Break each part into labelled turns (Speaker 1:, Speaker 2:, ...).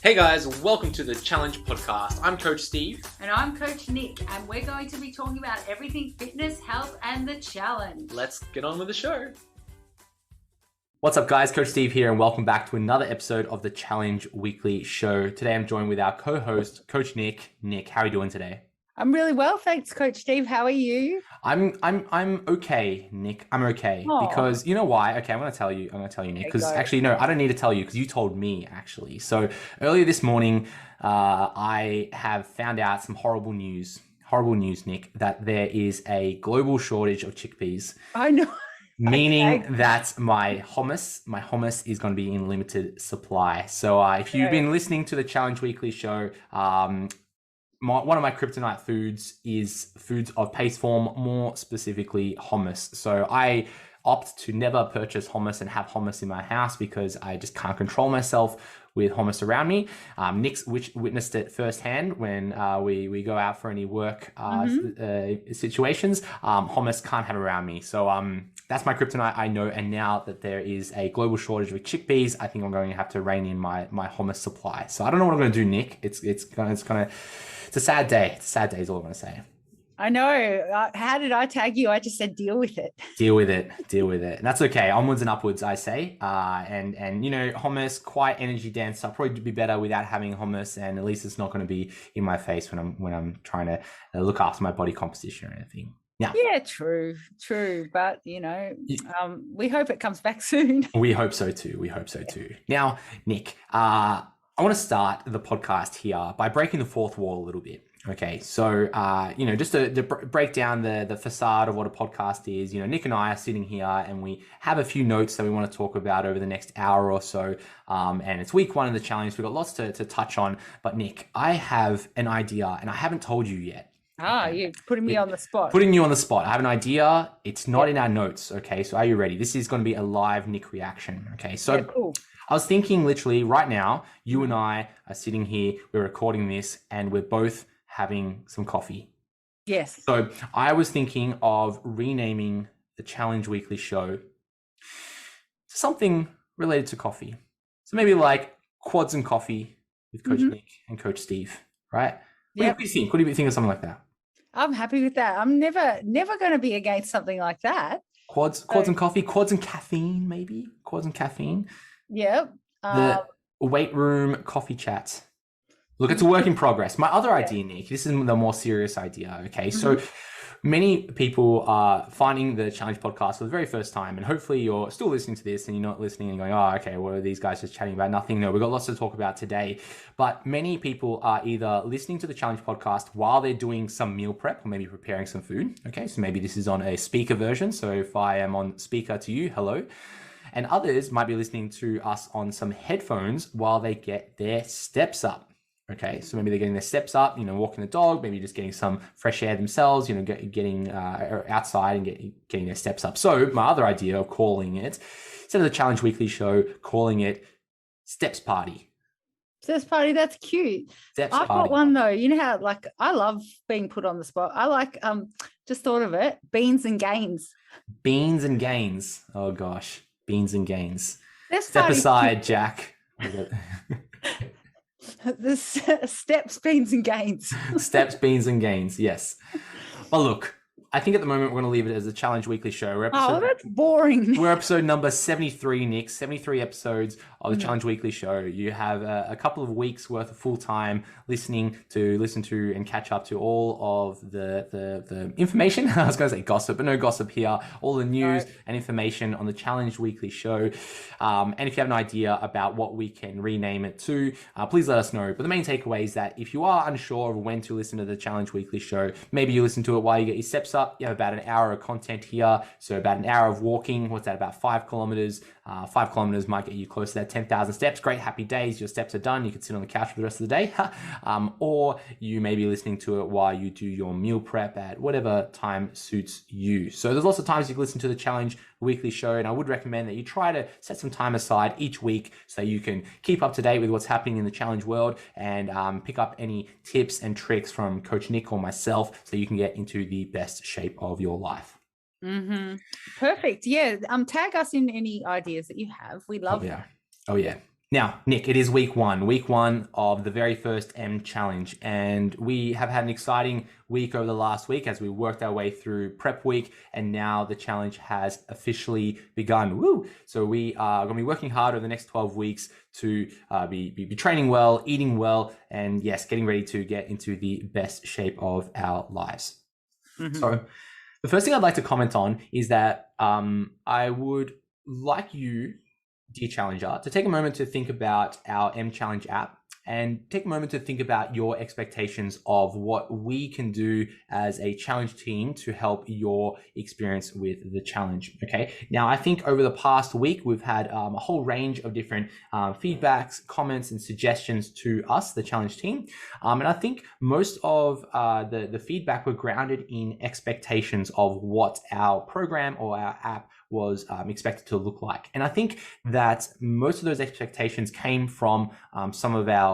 Speaker 1: Hey guys, welcome to the Challenge Podcast. I'm Coach Steve.
Speaker 2: And I'm Coach Nick, and we're going to be talking about everything fitness, health, and the challenge.
Speaker 1: Let's get on with the show.
Speaker 3: What's up guys, Coach Steve here, and welcome back to another episode of the Challenge Weekly Show. Today I'm joined with our co-host, Coach Nick. Nick, how are you doing today?
Speaker 2: I'm really well, thanks, Coach Steve. How are you?
Speaker 3: I'm okay, Nick. I'm okay. Because you know why? Okay, I'm gonna tell you, Nick. Because actually, no, I don't need to tell you because you told me actually. So earlier this morning, I have found out some horrible news, Nick, that there is a global shortage of chickpeas.
Speaker 2: I know.
Speaker 3: Meaning that my hummus is going to be in limited supply. So if you've been listening to the Challenge Weekly Show, one of my kryptonite foods is foods of paste form, more specifically hummus. So I opt to never purchase hummus and have hummus in my house because I just can't control myself with hummus around me. Nick's witnessed it firsthand when we go out for any work situations. Hummus can't have around me. So that's my kryptonite, I know. And now that there is a global shortage of chickpeas, I think I'm going to have to rein in my hummus supply. So I don't know what I'm going to do, Nick. It's a sad day. It's a sad day is all I'm going to say.
Speaker 2: I know. How did I tag you? I just said deal with it.
Speaker 3: Deal with it. And that's okay. Onwards and upwards, I say. And you know, hummus, quite energy dense. I'll probably be better without having hummus, and at least it's not going to be in my face when I'm trying to look after my body composition or anything.
Speaker 2: Yeah, true. But you know, we hope it comes back soon.
Speaker 3: We hope so too. Now, Nick, I want to start the podcast here by breaking the fourth wall a little bit. Okay, so you know, just to break down the facade of what a podcast is, you know, Nick and I are sitting here and we have a few notes that we want to talk about over the next hour or so. And it's week one of the challenge. We've got lots to touch on. But Nick, I have an idea and I haven't told you yet.
Speaker 2: You're putting me on the spot.
Speaker 3: Putting you on the spot. I have an idea. It's not in our notes. Okay, so are you ready? This is going to be a live Nick reaction. Okay, so
Speaker 2: cool.
Speaker 3: I was thinking literally right now, you and I are sitting here, we're recording this, and we're both having some coffee.
Speaker 2: Yes.
Speaker 3: So I was thinking of renaming the Challenge Weekly Show to something related to coffee. So maybe like Quads and Coffee with Coach Nick and Coach Steve, right? What do you think? What do you think of something like that?
Speaker 2: I'm happy with that. I'm never going to be against something like that.
Speaker 3: Quads and coffee, quads and caffeine, maybe. Quads and caffeine.
Speaker 2: Yep.
Speaker 3: The weight room coffee chat. Look, it's a work in progress. My other idea, Nick, this is the more serious idea. Okay, so many people are finding the Challenge podcast for the very first time, and hopefully you're still listening to this and you're not listening and going, oh, okay, what are these guys just chatting about? Nothing. No, we've got lots to talk about today. But many people are either listening to the Challenge podcast while they're doing some meal prep or maybe preparing some food. Okay, so maybe this is on a speaker version. So if I am on speaker to you, hello. And others might be listening to us on some headphones while they get their steps up. Okay, so maybe they're getting their steps up, you know, walking the dog, maybe just getting some fresh air themselves, you know, getting outside and getting their steps up. So my other idea of calling it, instead of the Challenge Weekly Show, calling it Steps Party.
Speaker 2: Steps Party, that's cute. I've got one though. You know how, like, I love being put on the spot. I like, just thought of it, Beans and Gains.
Speaker 3: Beans and Gains. Oh gosh, Beans and Gains.
Speaker 2: Step
Speaker 3: aside, Jack.
Speaker 2: The steps, beans and gains.
Speaker 3: Steps, beans and gains. Yes. Well, look, I think at the moment we're going to leave it as a Challenge Weekly Show.
Speaker 2: That's boring.
Speaker 3: We're episode number 73, Nick. 73 episodes of the Challenge Weekly Show. You have a couple of weeks worth of full time listen to and catch up to all of the information. I was going to say gossip, but no gossip here. All the news and information on the Challenge Weekly Show. And if you have an idea about what we can rename it to, please let us know. But the main takeaway is that if you are unsure of when to listen to the Challenge Weekly Show, maybe you listen to it while you get your steps up. You have about an hour of content here. So about an hour of walking. What's that? About 5 kilometers. 5 kilometers might get you close to that 10,000 steps. Great, happy days. Your steps are done. You can sit on the couch for the rest of the day. Or you may be listening to it while you do your meal prep at whatever time suits you. So there's lots of times you can listen to the Challenge Weekly Show, and I would recommend that you try to set some time aside each week so you can keep up to date with what's happening in the challenge world and pick up any tips and tricks from Coach Nick or myself so you can get into the best shape of your life.
Speaker 2: Perfect. Yeah. Tag us in any ideas that you have. We love
Speaker 3: that. Oh yeah. Now, Nick, it is week one of the very first M challenge, and we have had an exciting week over the last week as we worked our way through prep week, and now the challenge has officially begun. Woo! So we are going to be working hard over the next 12 weeks to be training well, eating well, and yes, getting ready to get into the best shape of our lives. Mm-hmm. So the first thing I'd like to comment on is that I would like you, dear challenger, to take a moment to think about our M Challenge app and take a moment to think about your expectations of what we can do as a challenge team to help your experience with the challenge. Okay. Now, I think over the past week, we've had a whole range of different feedbacks, comments, and suggestions to us, the challenge team. And I think most of the feedback were grounded in expectations of what our program or our app was expected to look like. And I think that most of those expectations came from some of our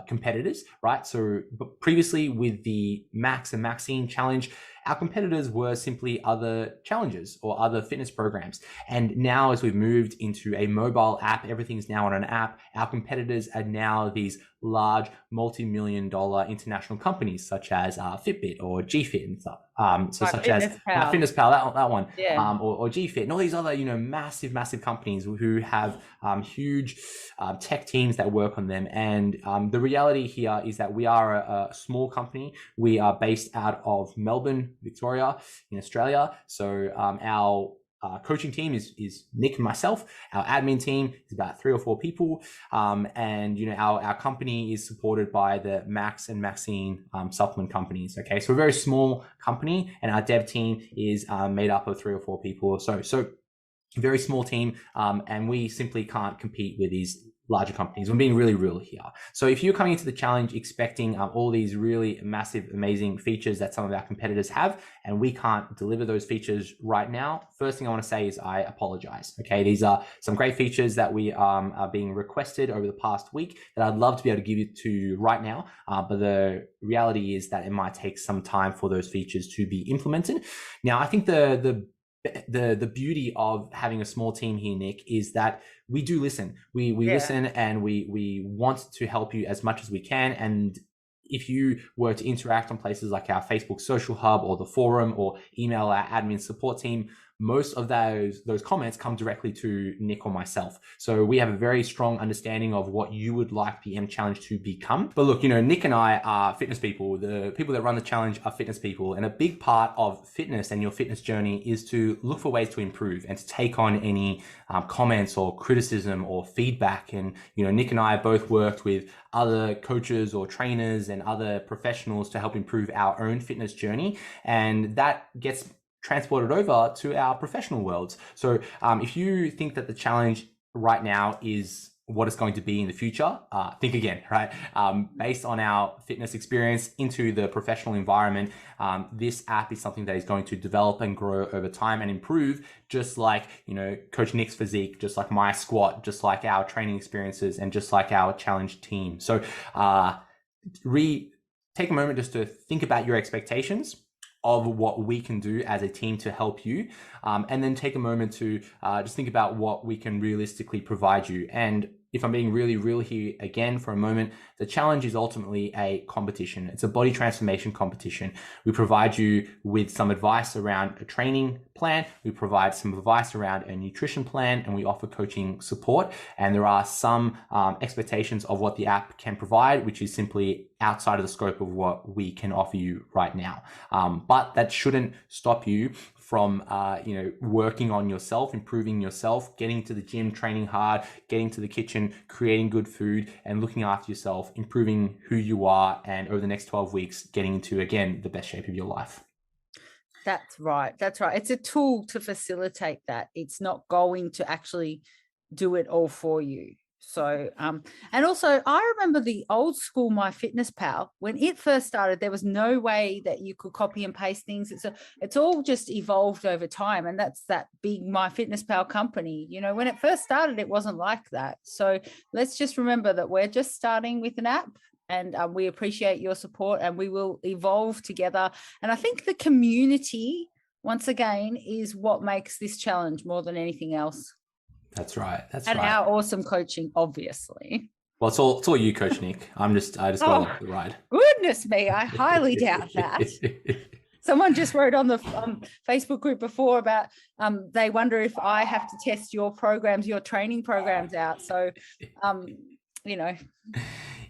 Speaker 3: competitors, right? So previously with the Max and Maxine challenge, our competitors were simply other challenges or other fitness programs. And now as we've moved into a mobile app, everything's now on an app, our competitors are now these large multi-million-dollar international companies such as Fitbit or GFit and stuff. Fitness Pal, that one, yeah. Or GFit and all these other, massive companies who have huge tech teams that work on them. And the reality here is that we are a small company. We are based out of Melbourne, Victoria, in Australia. So our coaching team is Nick and myself. Our admin team is about 3 or 4 people. And, our company is supported by the Max and Maxine supplement companies. Okay. So we're a very small company and our dev team is made up of 3 or 4 people or so. So very small team. And we simply can't compete with these larger companies. I'm being really real here. So if you're coming into the challenge expecting all these really massive, amazing features that some of our competitors have, and we can't deliver those features right now, first thing I want to say is I apologize. Okay, these are some great features that we are being requested over the past week that I'd love to be able to give it to you right now. But the reality is that it might take some time for those features to be implemented. Now, I think the beauty of having a small team here, Nick, is that we do listen. We listen and we want to help you as much as we can. And if you were to interact on places like our Facebook social hub or the forum or email our admin support team, most of those comments come directly to Nick or myself. So we have a very strong understanding of what you would like the M Challenge to become. But look, Nick and I are fitness people. The people that run the challenge are fitness people. And a big part of fitness and your fitness journey is to look for ways to improve and to take on any comments or criticism or feedback. And, Nick and I have both worked with other coaches or trainers and other professionals to help improve our own fitness journey. And that gets transported over to our professional worlds. So if you think that the challenge right now is what it's going to be in the future, think again, right? Based on our fitness experience into the professional environment, this app is something that is going to develop and grow over time and improve, just like, Coach Nick's physique, just like my squat, just like our training experiences, and just like our challenge team. So take a moment just to think about your expectations of what we can do as a team to help you. And then take a moment to just think about what we can realistically provide you. And if I'm being really real here again for a moment, the challenge is ultimately a competition. It's a body transformation competition. We provide you with some advice around a training plan. We provide some advice around a nutrition plan, and we offer coaching support. And there are some expectations of what the app can provide, which is simply outside of the scope of what we can offer you right now. But that shouldn't stop you from working on yourself, improving yourself, getting to the gym, training hard, getting to the kitchen, creating good food, and looking after yourself, improving who you are, and over the next 12 weeks, getting into, again, the best shape of your life.
Speaker 2: That's right. It's a tool to facilitate that. It's not going to actually do it all for you. So, and also I remember the old school MyFitnessPal, when it first started, there was no way that you could copy and paste things. It's all just evolved over time. And that's that big MyFitnessPal company. When it first started, it wasn't like that. So let's just remember that we're just starting with an app, and we appreciate your support, and we will evolve together. And I think the community, once again, is what makes this challenge more than anything else.
Speaker 3: That's right. That's
Speaker 2: And
Speaker 3: right.
Speaker 2: our awesome coaching, obviously.
Speaker 3: Well, it's all you, Coach Nick. I just got along for the ride.
Speaker 2: Goodness me, I highly doubt that. Someone just wrote on the Facebook group before about they wonder if I have to test your programs, your training programs out. So, you know.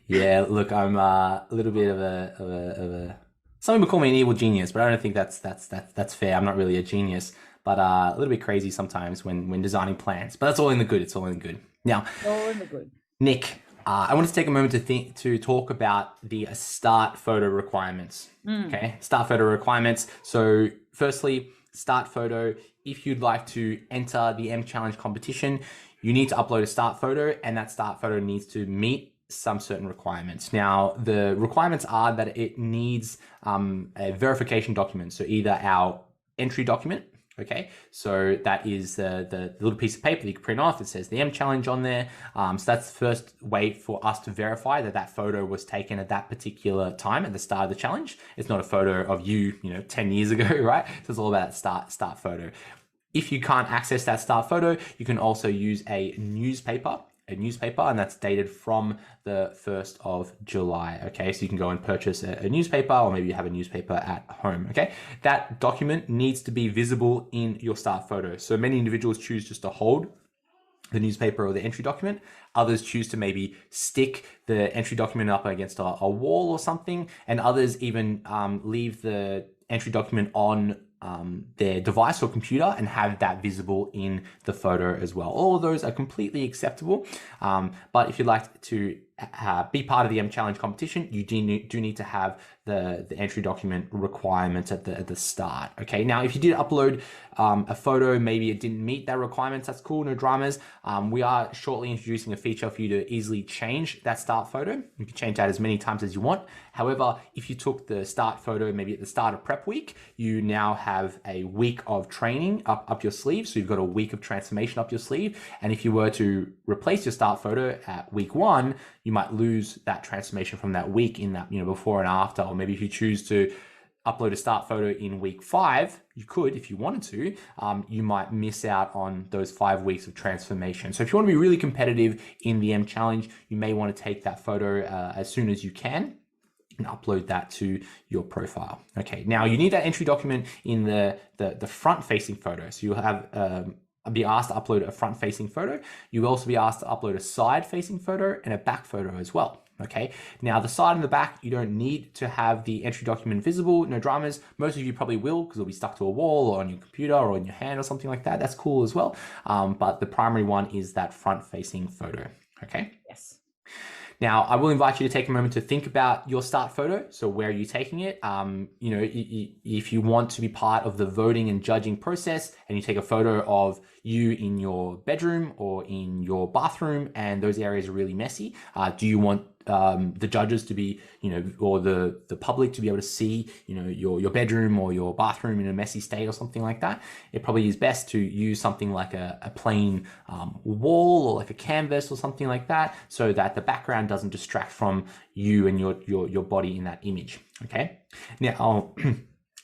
Speaker 3: Yeah, look, I'm a little bit of a some people call me an evil genius, but I don't think that's fair. I'm not really a genius, but a little bit crazy sometimes when designing plans. But that's all in the good. It's all in the good. Now,
Speaker 2: all in the good.
Speaker 3: Nick, I want to take a moment to talk about the start photo requirements. Okay, start photo requirements. So, firstly, start photo. If you'd like to enter the M Challenge competition, you need to upload a start photo, and that start photo needs to meet some certain requirements. Now, the requirements are that it needs a verification document. So either our entry document, okay, so that is the little piece of paper that you can print off. It says the M Challenge on there. So that's the first way for us to verify that photo was taken at that particular time at the start of the challenge. It's not a photo of you, 10 years ago, right? So it's all about start photo. If you can't access that start photo, you can also use a newspaper, and that's dated from the 1st of July. Okay, so you can go and purchase a newspaper, or maybe you have a newspaper at home. Okay, that document needs to be visible in your start photo. So many individuals choose just to hold the newspaper or the entry document. Others choose to maybe stick the entry document up against a wall or something, and others even leave the entry document on their device or computer and have that visible in the photo as well. All of those are completely acceptable. But if you'd like to be part of the M Challenge competition, you do need to have the entry document requirements at the start. Okay, now if you did upload a photo, maybe it didn't meet that requirements, that's cool, no dramas. We are shortly introducing a feature for you to easily change that start photo. You can change that as many times as you want. However, if you took the start photo maybe at the start of prep week, you now have a week of training up your sleeve. So you've got a week of transformation up your sleeve. And if you were to replace your start photo at week 1, you might lose that transformation from that week in that, before and after. Or maybe if you choose to upload a start photo in week 5, you could, if you wanted to, you might miss out on those 5 weeks of transformation. So if you want to be really competitive in the M Challenge, you may want to take that photo as soon as you can and upload that to your profile. Okay, now you need that entry document in the front facing photo. So you'll have be asked to upload a front facing photo. You'll also be asked to upload a side facing photo and a back photo as well. Okay, now the side and the back, you don't need to have the entry document visible, no dramas. Most of you probably will, because it'll be stuck to a wall or on your computer or on your hand or something like that. That's cool as well. But the primary one is that front facing photo. Okay.
Speaker 2: Yes.
Speaker 3: Now, I will invite you to take a moment to think about your start photo. So where are you taking it? If you want to be part of the voting and judging process and you take a photo of you in your bedroom or in your bathroom and those areas are really messy, do you want the judges to be, or the public to be able to see, your bedroom or your bathroom in a messy state or something like that? It probably is best to use something like a plain wall or like a canvas or something like that, so that the background doesn't distract from you and your body in that image. Okay. Now,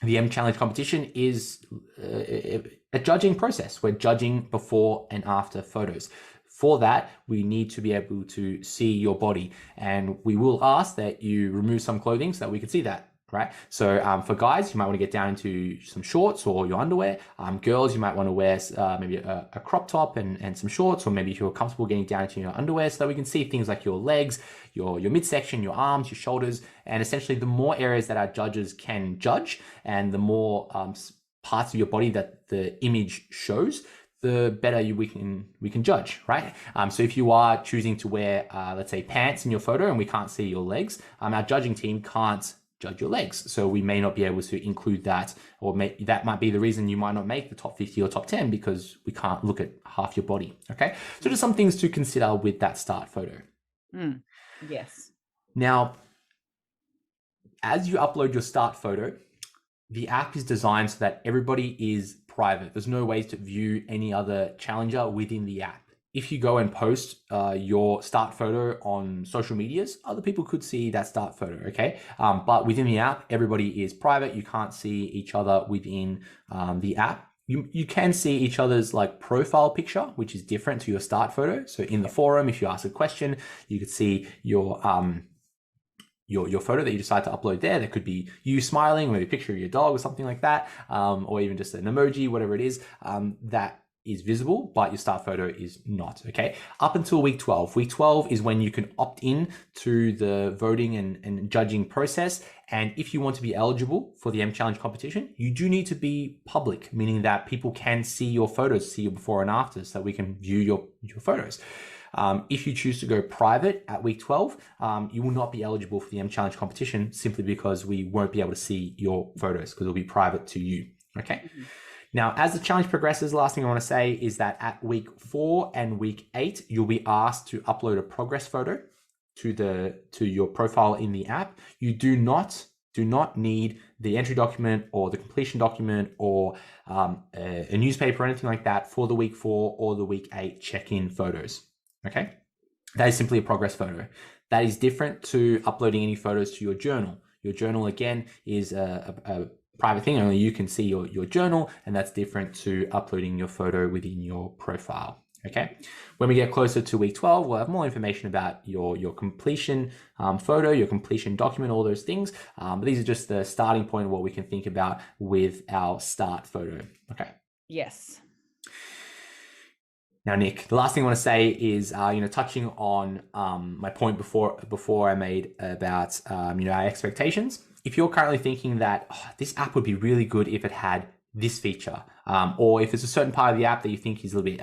Speaker 3: the M Challenge competition is a judging process. We're judging before and after photos. For that, we need to be able to see your body, and we will ask that you remove some clothing so that we can see that, right? So for guys, you might want to get down into some shorts or your underwear. Girls, you might want to wear maybe a crop top and some shorts, or maybe if you're comfortable getting down into your underwear, so that we can see things like your legs, your midsection, your arms, your shoulders, and essentially the more areas that our judges can judge and the more parts of your body that the image shows, the better we can judge, right? So if you are choosing to wear, let's say, pants in your photo and we can't see your legs, our judging team can't judge your legs. So we may not be able to include that, or that might be the reason you might not make the top 50 or top 10, because we can't look at half your body, okay? So just some things to consider with that start photo.
Speaker 2: Yes.
Speaker 3: Now, as you upload your start photo, the app is designed so that everybody is private. There's no way to view any other challenger within the app. If you go and post your start photo on social medias, other people could see that start photo, okay? But within the app, everybody is private. You can't see each other within the app. you can see each other's like profile picture, which is different to your start photo. So in the forum, if you ask a question, you could see your photo that you decide to upload there. There could be you smiling, or maybe a picture of your dog or something like that, or even just an emoji, whatever it is, that is visible, but your start photo is not, okay? Up until week 12. Week 12 is when you can opt in to the voting and judging process. And if you want to be eligible for the M Challenge competition, you do need to be public, meaning that people can see your photos, see your before and after, so that we can view your photos. If you choose to go private at week 12, you will not be eligible for the M Challenge competition, simply because we won't be able to see your photos, because it'll be private to you, okay? Mm-hmm. Now, as the challenge progresses, the last thing I want to say is that at week 4 and week 8, you'll be asked to upload a progress photo to your profile in the app. You do not need the entry document or the completion document or a newspaper or anything like that for the week 4 or the week 8 check-in photos. Okay, that is simply a progress photo. That is different to uploading any photos to your journal. Your journal, again, is a private thing. Only you can see your journal, and that's different to uploading your photo within your profile. Okay, when we get closer to week 12, we'll have more information about your completion photo, your completion document, all those things. But these are just the starting point of what we can think about with our start photo. Okay.
Speaker 2: Yes.
Speaker 3: Now, Nick, the last thing I want to say is, touching on my point before I made about, our expectations. If you're currently thinking that this app would be really good if it had this feature, or if there's a certain part of the app that you think is a little bit,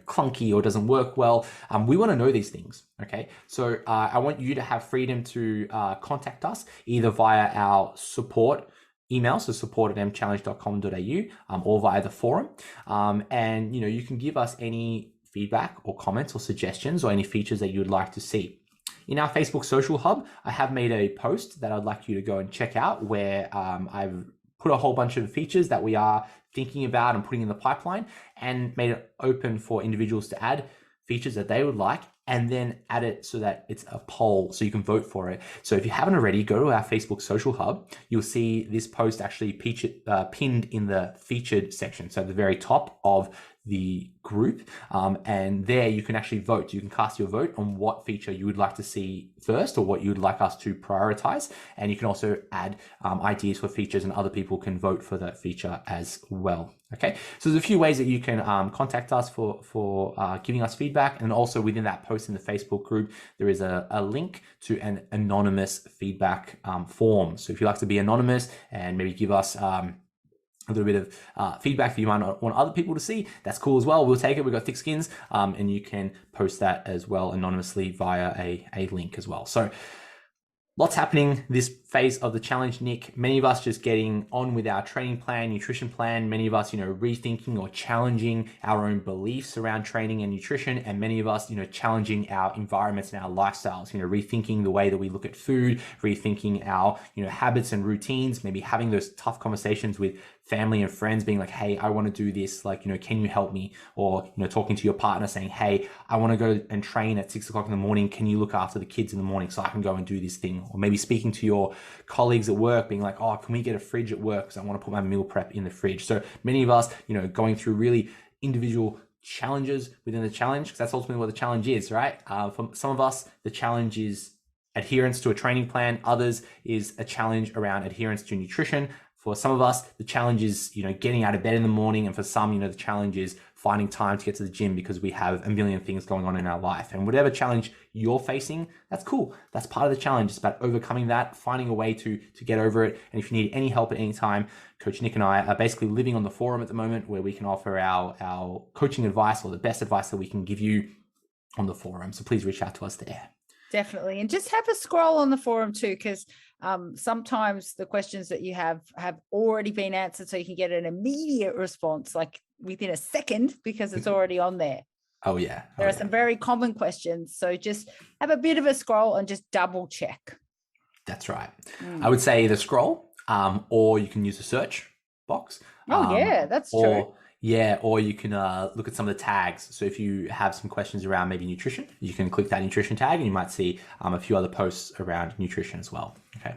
Speaker 3: clunky or doesn't work well, we want to know these things, okay? So I want you to have freedom to contact us either via our support email, so support@mchallenge.com.au, or via the forum. And, you can give us any feedback or comments or suggestions or any features that you would like to see. In our Facebook social hub, I have made a post that I'd like you to go and check out, where I've put a whole bunch of features that we are thinking about and putting in the pipeline, and made it open for individuals to add features that they would like, and then add it so that it's a poll so you can vote for it. So if you haven't already, go to our Facebook social hub. You'll see this post actually pinned in the featured section. So at the very top of the group, and there you can actually vote. You can cast your vote on what feature you would like to see first, or what you would like us to prioritize. And you can also add ideas for features, and other people can vote for that feature as well. Okay, so there's a few ways that you can contact us for giving us feedback. And also within that post in the Facebook group, there is a link to an anonymous feedback form. So if you'd like to be anonymous and maybe give us a little bit of feedback that you might not want other people to see, that's cool as well. We'll take it. We've got thick skins, and you can post that as well anonymously via a link as well. So lots happening this phase of the challenge, Nick. Many of us just getting on with our training plan, nutrition plan. Many of us, rethinking or challenging our own beliefs around training and nutrition. And many of us, challenging our environments and our lifestyles, rethinking the way that we look at food, rethinking our, habits and routines, maybe having those tough conversations with family and friends, being like, hey, I want to do this, can you help me? Or, talking to your partner saying, hey, I want to go and train at 6 o'clock in the morning. Can you look after the kids in the morning so I can go and do this thing? Or maybe speaking to your colleagues at work, being like, oh, can we get a fridge at work? Because I want to put my meal prep in the fridge. So many of us, going through really individual challenges within the challenge, because that's ultimately what the challenge is, right? For some of us, the challenge is adherence to a training plan. Others is a challenge around adherence to nutrition. For some of us, the challenge is, getting out of bed in the morning. And for some, the challenge is finding time to get to the gym because we have a million things going on in our life. And whatever challenge you're facing, that's cool. That's part of the challenge. It's about overcoming that, finding a way to get over it. And if you need any help at any time, Coach Nick and I are basically living on the forum at the moment, where we can offer our coaching advice, or the best advice that we can give you on the forum. So please reach out to us there.
Speaker 2: Definitely. And just have a scroll on the forum too, because sometimes the questions that you have already been answered, so you can get an immediate response, like within a second, because it's already on there.
Speaker 3: Oh, yeah.
Speaker 2: There are some very common questions. So just have a bit of a scroll and just double check.
Speaker 3: That's right. I would say the scroll, or you can use the search box.
Speaker 2: Oh, yeah, that's true.
Speaker 3: Yeah, or you can look at some of the tags. So if you have some questions around maybe nutrition, you can click that nutrition tag, and you might see a few other posts around nutrition as well. Okay.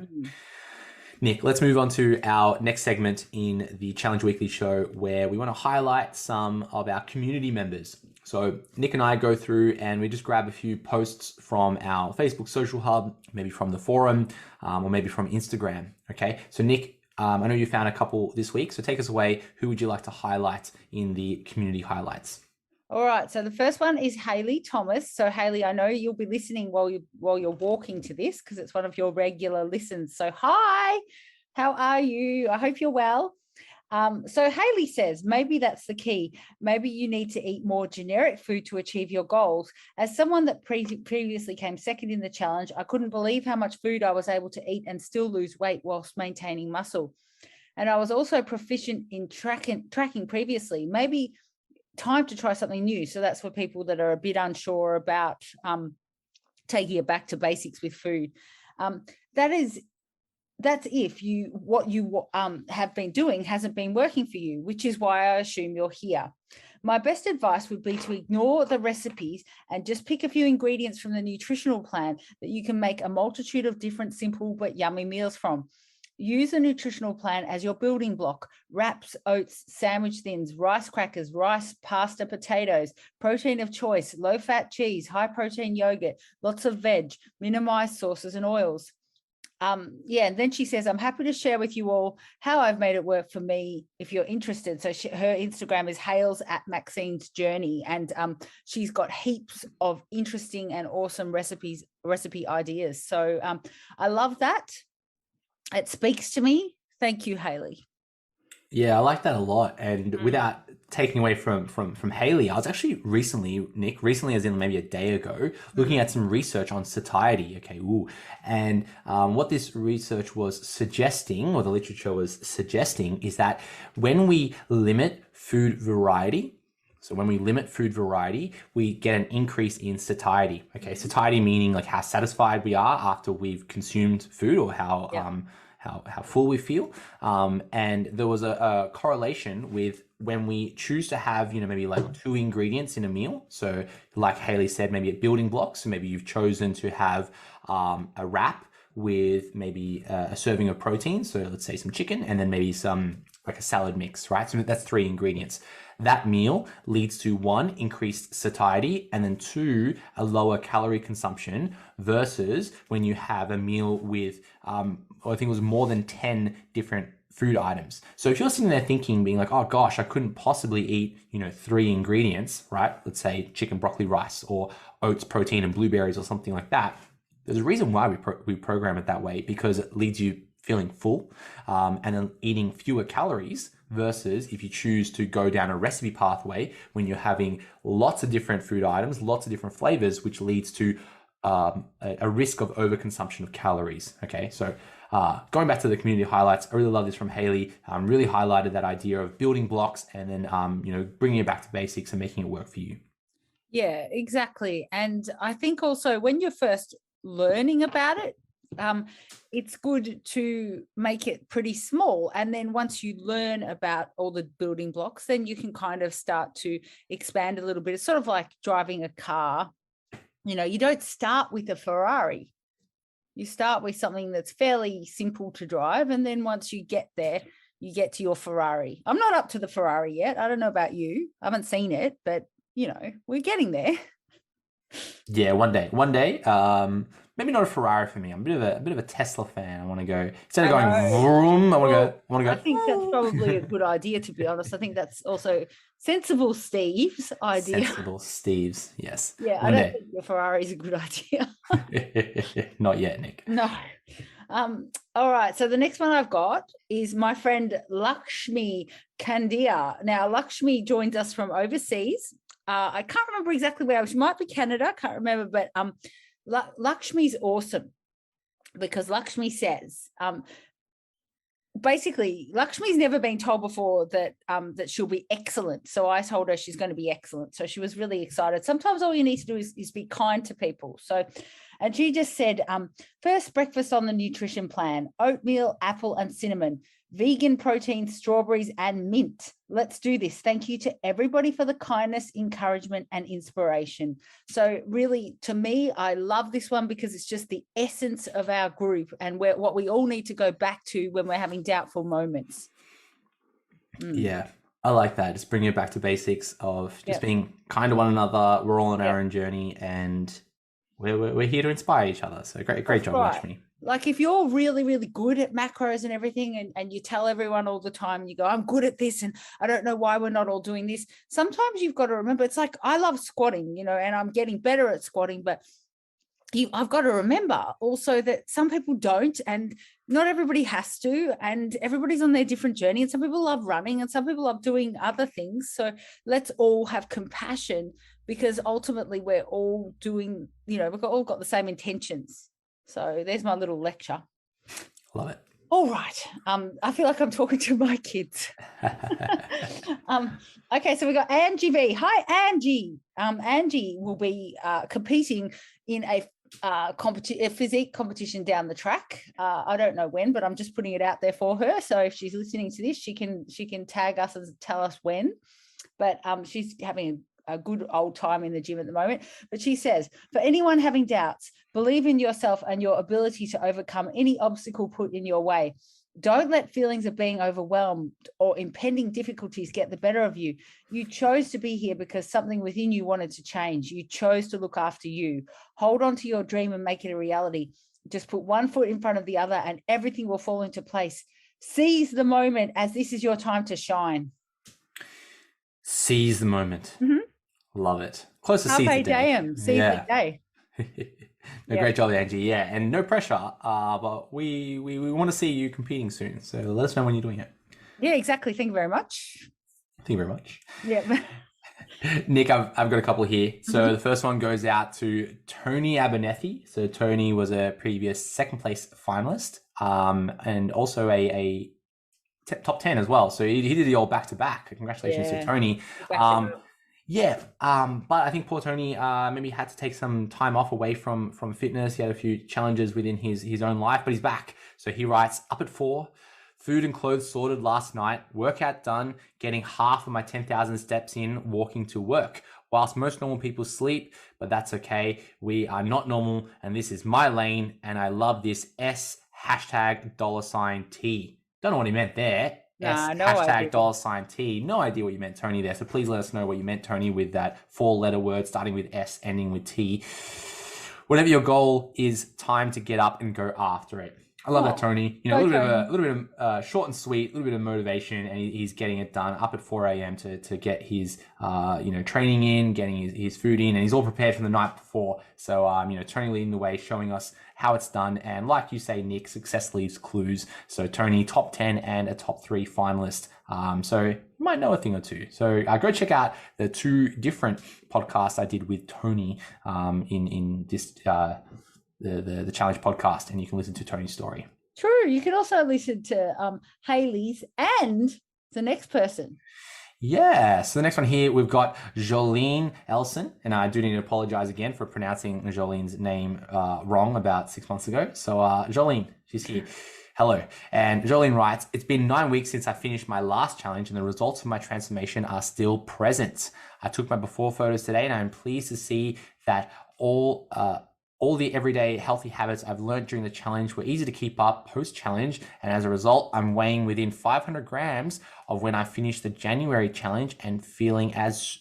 Speaker 3: Nick, let's move on to our next segment in the Challenge Weekly show, where we want to highlight some of our community members. So Nick and I go through and we just grab a few posts from our Facebook social hub, maybe from the forum, or maybe from Instagram. Okay. So Nick, I know you found a couple this week. So take us away. Who would you like to highlight in the community highlights?
Speaker 2: All right. So the first one is Haley Thomas. So Haley, I know you'll be listening while you're walking to this because it's one of your regular listens. So hi, how are you? I hope you're well. So Haley says, maybe that's the key. Maybe you need to eat more generic food to achieve your goals. As someone that previously came second in the challenge, I couldn't believe how much food I was able to eat and still lose weight whilst maintaining muscle. And I was also proficient in tracking previously. Maybe time to try something new. So that's for people that are a bit unsure about taking it back to basics with food. That's if what you have been doing hasn't been working for you, which is why I assume you're here. My best advice would be to ignore the recipes and just pick a few ingredients from the nutritional plan that you can make a multitude of different simple but yummy meals from. Use a nutritional plan as your building block: wraps, oats, sandwich thins, rice crackers, rice, pasta, potatoes, protein of choice, low-fat cheese, high-protein yogurt, lots of veg, minimize sauces and oils. And then she says, I'm happy to share with you all how I've made it work for me if you're interested. So her Instagram is Hales at Maxine's Journey, and she's got heaps of interesting and awesome recipe ideas. So I love that. It speaks to me. Thank you, Haley.
Speaker 3: Yeah, I like that a lot. And without taking away from Haley, I was actually recently as in maybe a day ago, looking at some research on satiety. Okay, and what this research was suggesting, or the literature was suggesting, is that when we limit food variety, we get an increase in satiety. Okay, satiety meaning like how satisfied we are after we've consumed food, or how full we feel. And there was a correlation with when we choose to have, maybe like 2 ingredients in a meal. So like Haley said, maybe building blocks. So maybe you've chosen to have a wrap with maybe a serving of protein. So let's say some chicken, and then maybe some like a salad mix, right? So that's 3 ingredients. That meal leads to 1, increased satiety, and then 2, a lower calorie consumption, versus when you have a meal with, I think it was more than 10 different food items. So if you're sitting there thinking, being like, oh gosh, I couldn't possibly eat, 3 ingredients, right? Let's say chicken, broccoli, rice, or oats, protein, and blueberries, or something like that. There's a reason why we program it that way, because it leads you feeling full, and then eating fewer calories, versus if you choose to go down a recipe pathway when you're having lots of different food items, lots of different flavors, which leads to a risk of overconsumption of calories. Okay, so going back to the community highlights, I really love this from Haley. Really highlighted that idea of building blocks, and then bringing it back to basics and making it work for you.
Speaker 2: Yeah, exactly. And I think also when you're first learning about it, it's good to make it pretty small, and then once you learn about all the building blocks, then you can kind of start to expand a little bit. It's sort of like driving a car. You don't start with a Ferrari. You start with something that's fairly simple to drive, and then once you get there, you get to your Ferrari. I'm not up to the Ferrari yet. I don't know about you. I haven't seen it, but we're getting there.
Speaker 3: Yeah, one day. Maybe not a Ferrari for me. I'm a bit of a Tesla fan. I want to go, instead of going vroom, I want to go.
Speaker 2: I think that's probably a good idea, to be honest. I think that's also sensible Steve's idea.
Speaker 3: Sensible Steve's, yes.
Speaker 2: Yeah, I don't think your Ferrari is a good idea.
Speaker 3: Not yet, Nick.
Speaker 2: No. All right. So the next one I've got is my friend Lakshmi Kandia. Now, Lakshmi joins us from overseas. I can't remember exactly where. She might be Canada. Can't remember. But Lakshmi's awesome, because Lakshmi says, basically, Lakshmi's never been told before that that she'll be excellent. So I told her she's going to be excellent. So she was really excited. Sometimes all you need to do is be kind to people. So, and she just said, first breakfast on the nutrition plan: oatmeal, apple, and cinnamon. vegan protein, strawberries, and mint. Let's do this. Thank you to everybody for the kindness, encouragement, and inspiration. So really, to me, I love this one because it's just the essence of our group and what we all need to go back to when we're having doubtful moments.
Speaker 3: Yeah, I like that. Just bringing it back to basics of just being kind to one another. We're all on our own journey, and we're here to inspire each other. So great job, Lakshmi.
Speaker 2: Like if you're really, really good at macros and everything, and you tell everyone all the time, and you go, I'm good at this, and I don't know why we're not all doing this. Sometimes you've got to remember, it's like, I love squatting, and I'm getting better at squatting, but I've got to remember also that some people don't, and not everybody has to, and everybody's on their different journey, and some people love running and some people love doing other things. So let's all have compassion, because ultimately we're all doing, we've all got the same intentions. So there's my little lecture.
Speaker 3: Love it.
Speaker 2: All right. I feel like I'm talking to my kids. Okay, so we got Angie V. Hi, Angie. Angie will be competing in a physique competition down the track. I don't know when, but I'm just putting it out there for her. So if she's listening to this, she can tag us and tell us when. But she's having a good old time in the gym at the moment. But she says, for anyone having doubts, believe in yourself and your ability to overcome any obstacle put in your way. Don't let feelings of being overwhelmed or impending difficulties get the better of you. You chose to be here because something within you wanted to change. You chose to look after you. Hold on to your dream and make it a reality. Just put one foot in front of the other and everything will fall into place. Seize the moment, as this is your time to shine.
Speaker 3: Seize the moment.
Speaker 2: Mm-hmm.
Speaker 3: Love it. Close to seize the day.
Speaker 2: Seize the day.
Speaker 3: Great job, Angie. Yeah, and no pressure. But we want to see you competing soon. So let us know when you're doing it.
Speaker 2: Yeah, exactly. Thank you very much.
Speaker 3: Thank you very much.
Speaker 2: Yeah.
Speaker 3: Nick, I've got a couple here. So the first one goes out to Tony Abernethy. So Tony was a previous second place finalist, and also a top 10 as well. So he did the old back to back. Congratulations to Tony. But I think poor Tony maybe had to take some time off away from fitness. He had a few challenges within his own life, but he's back. So he writes, up at 4, food and clothes sorted last night, workout done, getting half of my 10,000 steps in, walking to work. Whilst most normal people sleep, but that's okay. We are not normal, and this is my lane, and I love this $T. Don't know what he meant there. $T. No idea what you meant, Tony, there. So please let us know what you meant, Tony, with that 4-letter word starting with S, ending with T. Whatever your goal is, time to get up and go after it. I love that, Tony. A little bit of short and sweet, a little bit of motivation, and he's getting it done up at 4 a.m. to get his training in, getting his food in, and he's all prepared from the night before. So Tony leading the way, showing us how it's done, and like you say, Nick, success leaves clues. So Tony, top 10 and a top 3 finalist. So you might know a thing or two. So go check out the 2 different podcasts I did with Tony in this the challenge podcast, and you can listen to Tony's story.
Speaker 2: True. You can also listen to Hayley's and the next person.
Speaker 3: Yeah. So the next one here, we've got Jolene Elson, and I do need to apologize again for pronouncing Jolene's name wrong about 6 months ago. So Jolene, she's here. Hello. And Jolene writes, it's been 9 weeks since I finished my last challenge, and the results of my transformation are still present. I took my before photos today, and I'm pleased to see that all the everyday healthy habits I've learned during the challenge were easy to keep up post-challenge, and as a result, I'm weighing within 500 grams of when I finished the January challenge and feeling as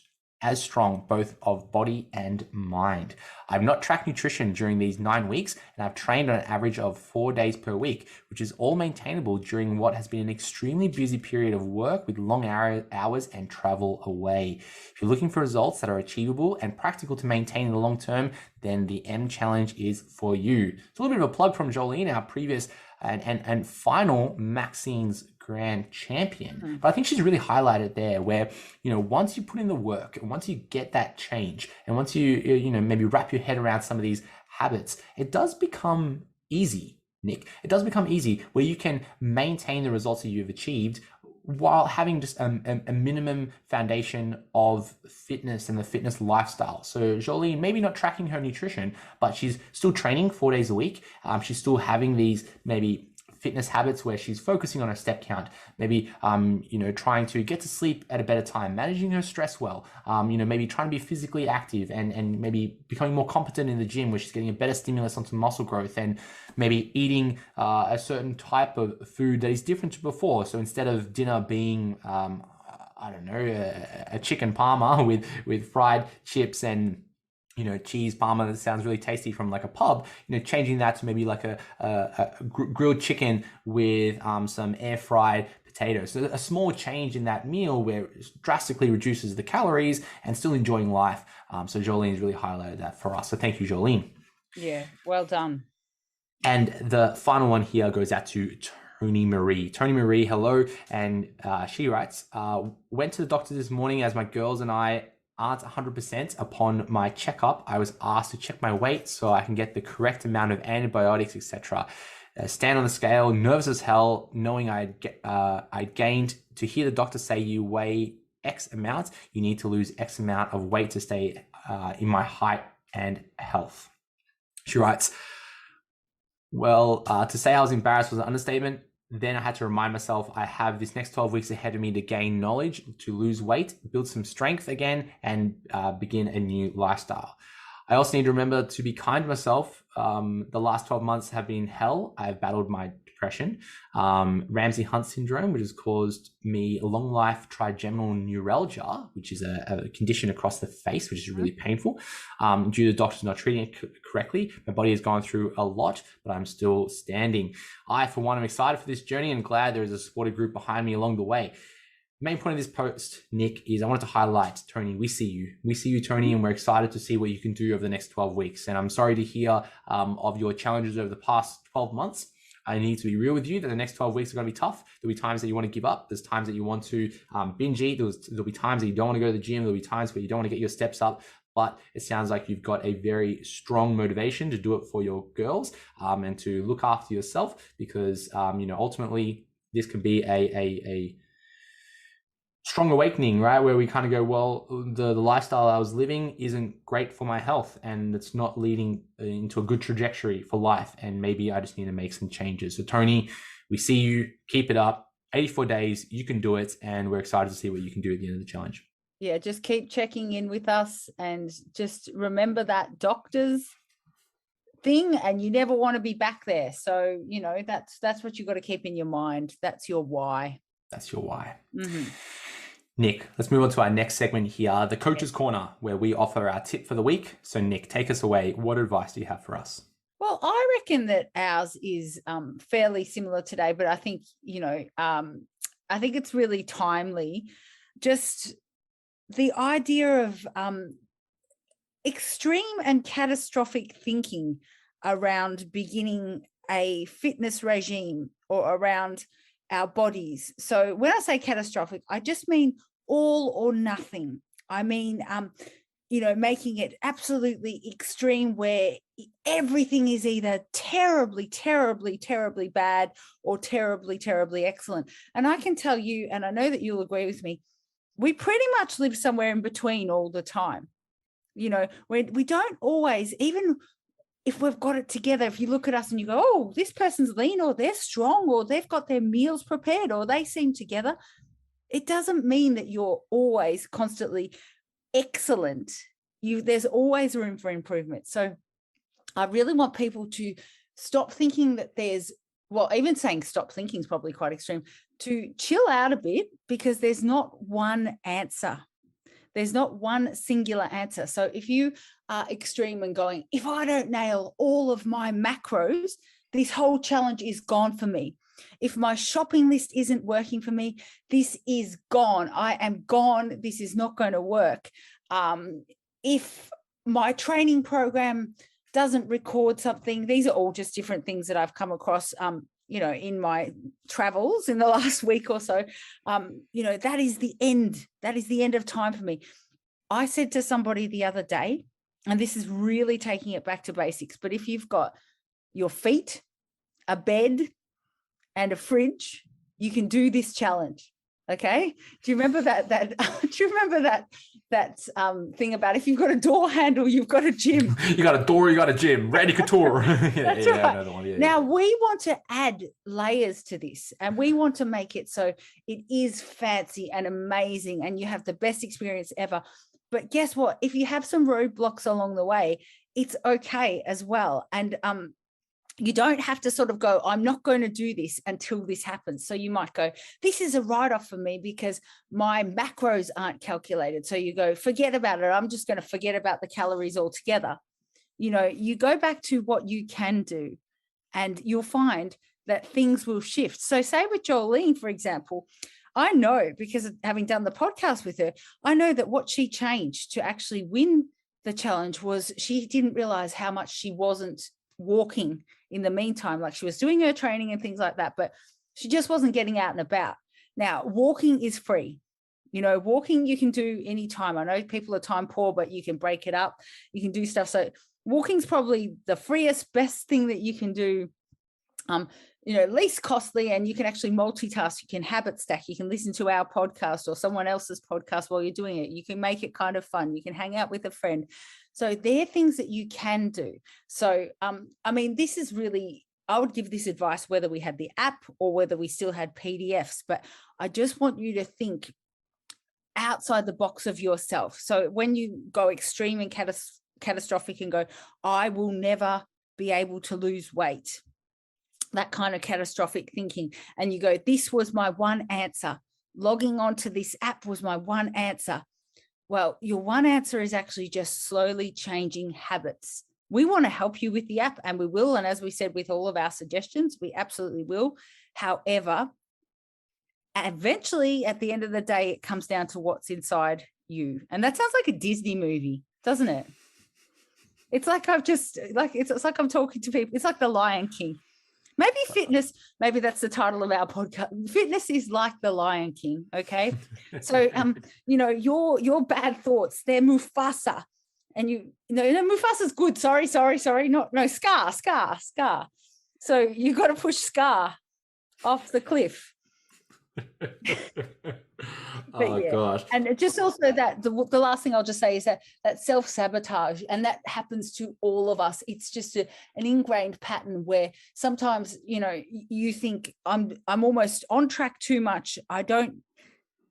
Speaker 3: strong, both of body and mind. I've not tracked nutrition during these 9 weeks, and I've trained on an average of 4 days per week, which is all maintainable during what has been an extremely busy period of work with long hours and travel away. If you're looking for results that are achievable and practical to maintain in the long term, then the M Challenge is for you. It's a little bit of a plug from Jolene, our previous and final Maxine's grand champion. But I think she's really highlighted there where, once you put in the work and once you get that change and once you maybe wrap your head around some of these habits, it does become easy, Nick. It does become easy where you can maintain the results that you've achieved while having just a minimum foundation of fitness and the fitness lifestyle. So Jolene, maybe not tracking her nutrition, but she's still training 4 days a week. She's still having these maybe fitness habits where she's focusing on her step count, maybe trying to get to sleep at a better time, managing her stress well, maybe trying to be physically active and maybe becoming more competent in the gym where she's getting a better stimulus onto muscle growth, and maybe eating a certain type of food that is different to before. So instead of dinner being a chicken parma with fried chips and cheese parma that sounds really tasty from like a pub, changing that to maybe like a grilled chicken with some air fried potatoes. So a small change in that meal where it drastically reduces the calories and still enjoying life. So Jolene's really highlighted that for us. So thank you, Jolene.
Speaker 2: Yeah, well done.
Speaker 3: And the final one here goes out to Tony Marie. Tony Marie, hello. And she writes, went to the doctor this morning as my girls and I aren't 100%. Upon my checkup, I was asked to check my weight so I can get the correct amount of antibiotics, etc. Stand on the scale, nervous as hell, knowing I'd gained. To hear the doctor say you weigh X amount, you need to lose X amount of weight to stay in my height and health. She writes, well, to say I was embarrassed was an understatement. Then I had to remind myself I have this next 12 weeks ahead of me to gain knowledge, to lose weight, build some strength again, and begin a new lifestyle. I also need to remember to be kind to myself. The last 12 months have been hell. I've battled my depression, Ramsay-Hunt syndrome, which has caused me long life trigeminal neuralgia, which is a condition across the face, which is really painful. Due to doctors not treating it correctly, my body has gone through a lot, but I'm still standing. I, for one, am excited for this journey and glad there is a supportive group behind me along the way. The main point of this post, Nick, is I wanted to highlight, Tony, we see you. We see you, Tony, and we're excited to see what you can do over the next 12 weeks. And I'm sorry to hear of your challenges over the past 12 months. I need to be real with you that the next 12 weeks are going to be tough. There'll be times that you want to give up. There's times that you want to binge eat. There'll be times that you don't want to go to the gym. There'll be times where you don't want to get your steps up. But it sounds like you've got a very strong motivation to do it for your girls and to look after yourself, because ultimately this can be a strong awakening, right? Where we kind of go, well, the lifestyle I was living isn't great for my health and it's not leading into a good trajectory for life. And maybe I just need to make some changes. So Tony, we see you, keep it up. 84 days, you can do it. And we're excited to see what you can do at the end of the challenge.
Speaker 2: Yeah, just keep checking in with us and just remember that doctor's thing, and you never want to be back there. So, that's what you've got to keep in your mind. That's your why.
Speaker 3: That's your why.
Speaker 2: Mm-hmm.
Speaker 3: Nick, let's move on to our next segment here, the Coach's Corner, where we offer our tip for the week. So Nick, take us away. What advice do you have for us?
Speaker 2: Well, I reckon that ours is fairly similar today, but I think, I think it's really timely. Just the idea of extreme and catastrophic thinking around beginning a fitness regime or around our bodies. So when I say catastrophic, I just mean all or nothing. I mean, making it absolutely extreme where everything is either terribly, terribly, terribly bad or terribly, terribly excellent. And I can tell you, and I know that you'll agree with me, we pretty much live somewhere in between all the time. We don't always, even if we've got it together, if you look at us and you go, oh, this person's lean, or they're strong, or they've got their meals prepared, or they seem together, it doesn't mean that you're always constantly excellent. There's always room for improvement. So I really want people to stop thinking that even saying stop thinking is probably quite extreme, to chill out a bit, because there's not one answer. There's not one singular answer. So if you are extreme and going, if I don't nail all of my macros, this whole challenge is gone for me. If my shopping list isn't working for me, this is gone. I am gone. This is not going to work. If my training program doesn't record something, these are all just different things that I've come across, in my travels in the last week or so. That is the end. That is the end of time for me. I said to somebody the other day, and this is really taking it back to basics, but if you've got your feet, a bed, and a fridge, you can do this challenge. Okay. Do you remember that do you remember that thing about if you've got a door handle, you've got a gym?
Speaker 3: You got a door, you got a gym. Randy Couture.
Speaker 2: That's right. I know the one. Now we want to add layers to this, and we want to make it so it is fancy and amazing and you have the best experience ever. But guess what? If you have some roadblocks along the way, it's okay as well. And you don't have to sort of go, I'm not going to do this until this happens. So you might go, this is a write-off for me because my macros aren't calculated. So you go, forget about it. I'm just going to forget about the calories altogether. You know, you go back to what you can do and you'll find that things will shift. So say with Jolene, for example, I know, because of having done the podcast with her, I know that what she changed to actually win the challenge was she didn't realize how much she wasn't walking in the meantime. Like, she was doing her training and things like that, but she just wasn't getting out and about. Now, walking is free. You know, walking you can do anytime. I know people are time poor, but you can break it up. You can do stuff. So walking's probably the freest, best thing that you can do. You know, least costly, and you can actually multitask. You can habit stack. You can listen to our podcast or someone else's podcast while you're doing it. You can make it kind of fun. You can hang out with a friend. So they're things that you can do. So, I mean, this is really, I would give this advice whether we had the app or whether we still had PDFs, but I just want you to think outside the box of yourself. So when you go extreme and catastrophic and go, I will never be able to lose weight, that kind of catastrophic thinking, and you go, this was my one answer. Logging onto this app was my one answer. Well, your one answer is actually just slowly changing habits. We want to help you with the app, and we will. And as we said, with all of our suggestions, we absolutely will. However, eventually, at the end of the day, it comes down to what's inside you. And that sounds like a Disney movie, doesn't it? It's like it's like I'm talking to people. It's like the Lion King. Maybe fitness, maybe that's the title of our podcast. Fitness is like the Lion King, okay? So, you know, your bad thoughts, they're Mufasa. And you know, Mufasa's good. Sorry. Scar. So you got to push Scar off the cliff.
Speaker 3: Oh, yeah. Gosh.
Speaker 2: And just also that the last thing I'll just say is that self-sabotage, and that happens to all of us. It's just an ingrained pattern where sometimes, you know, you think I'm almost on track too much. I don't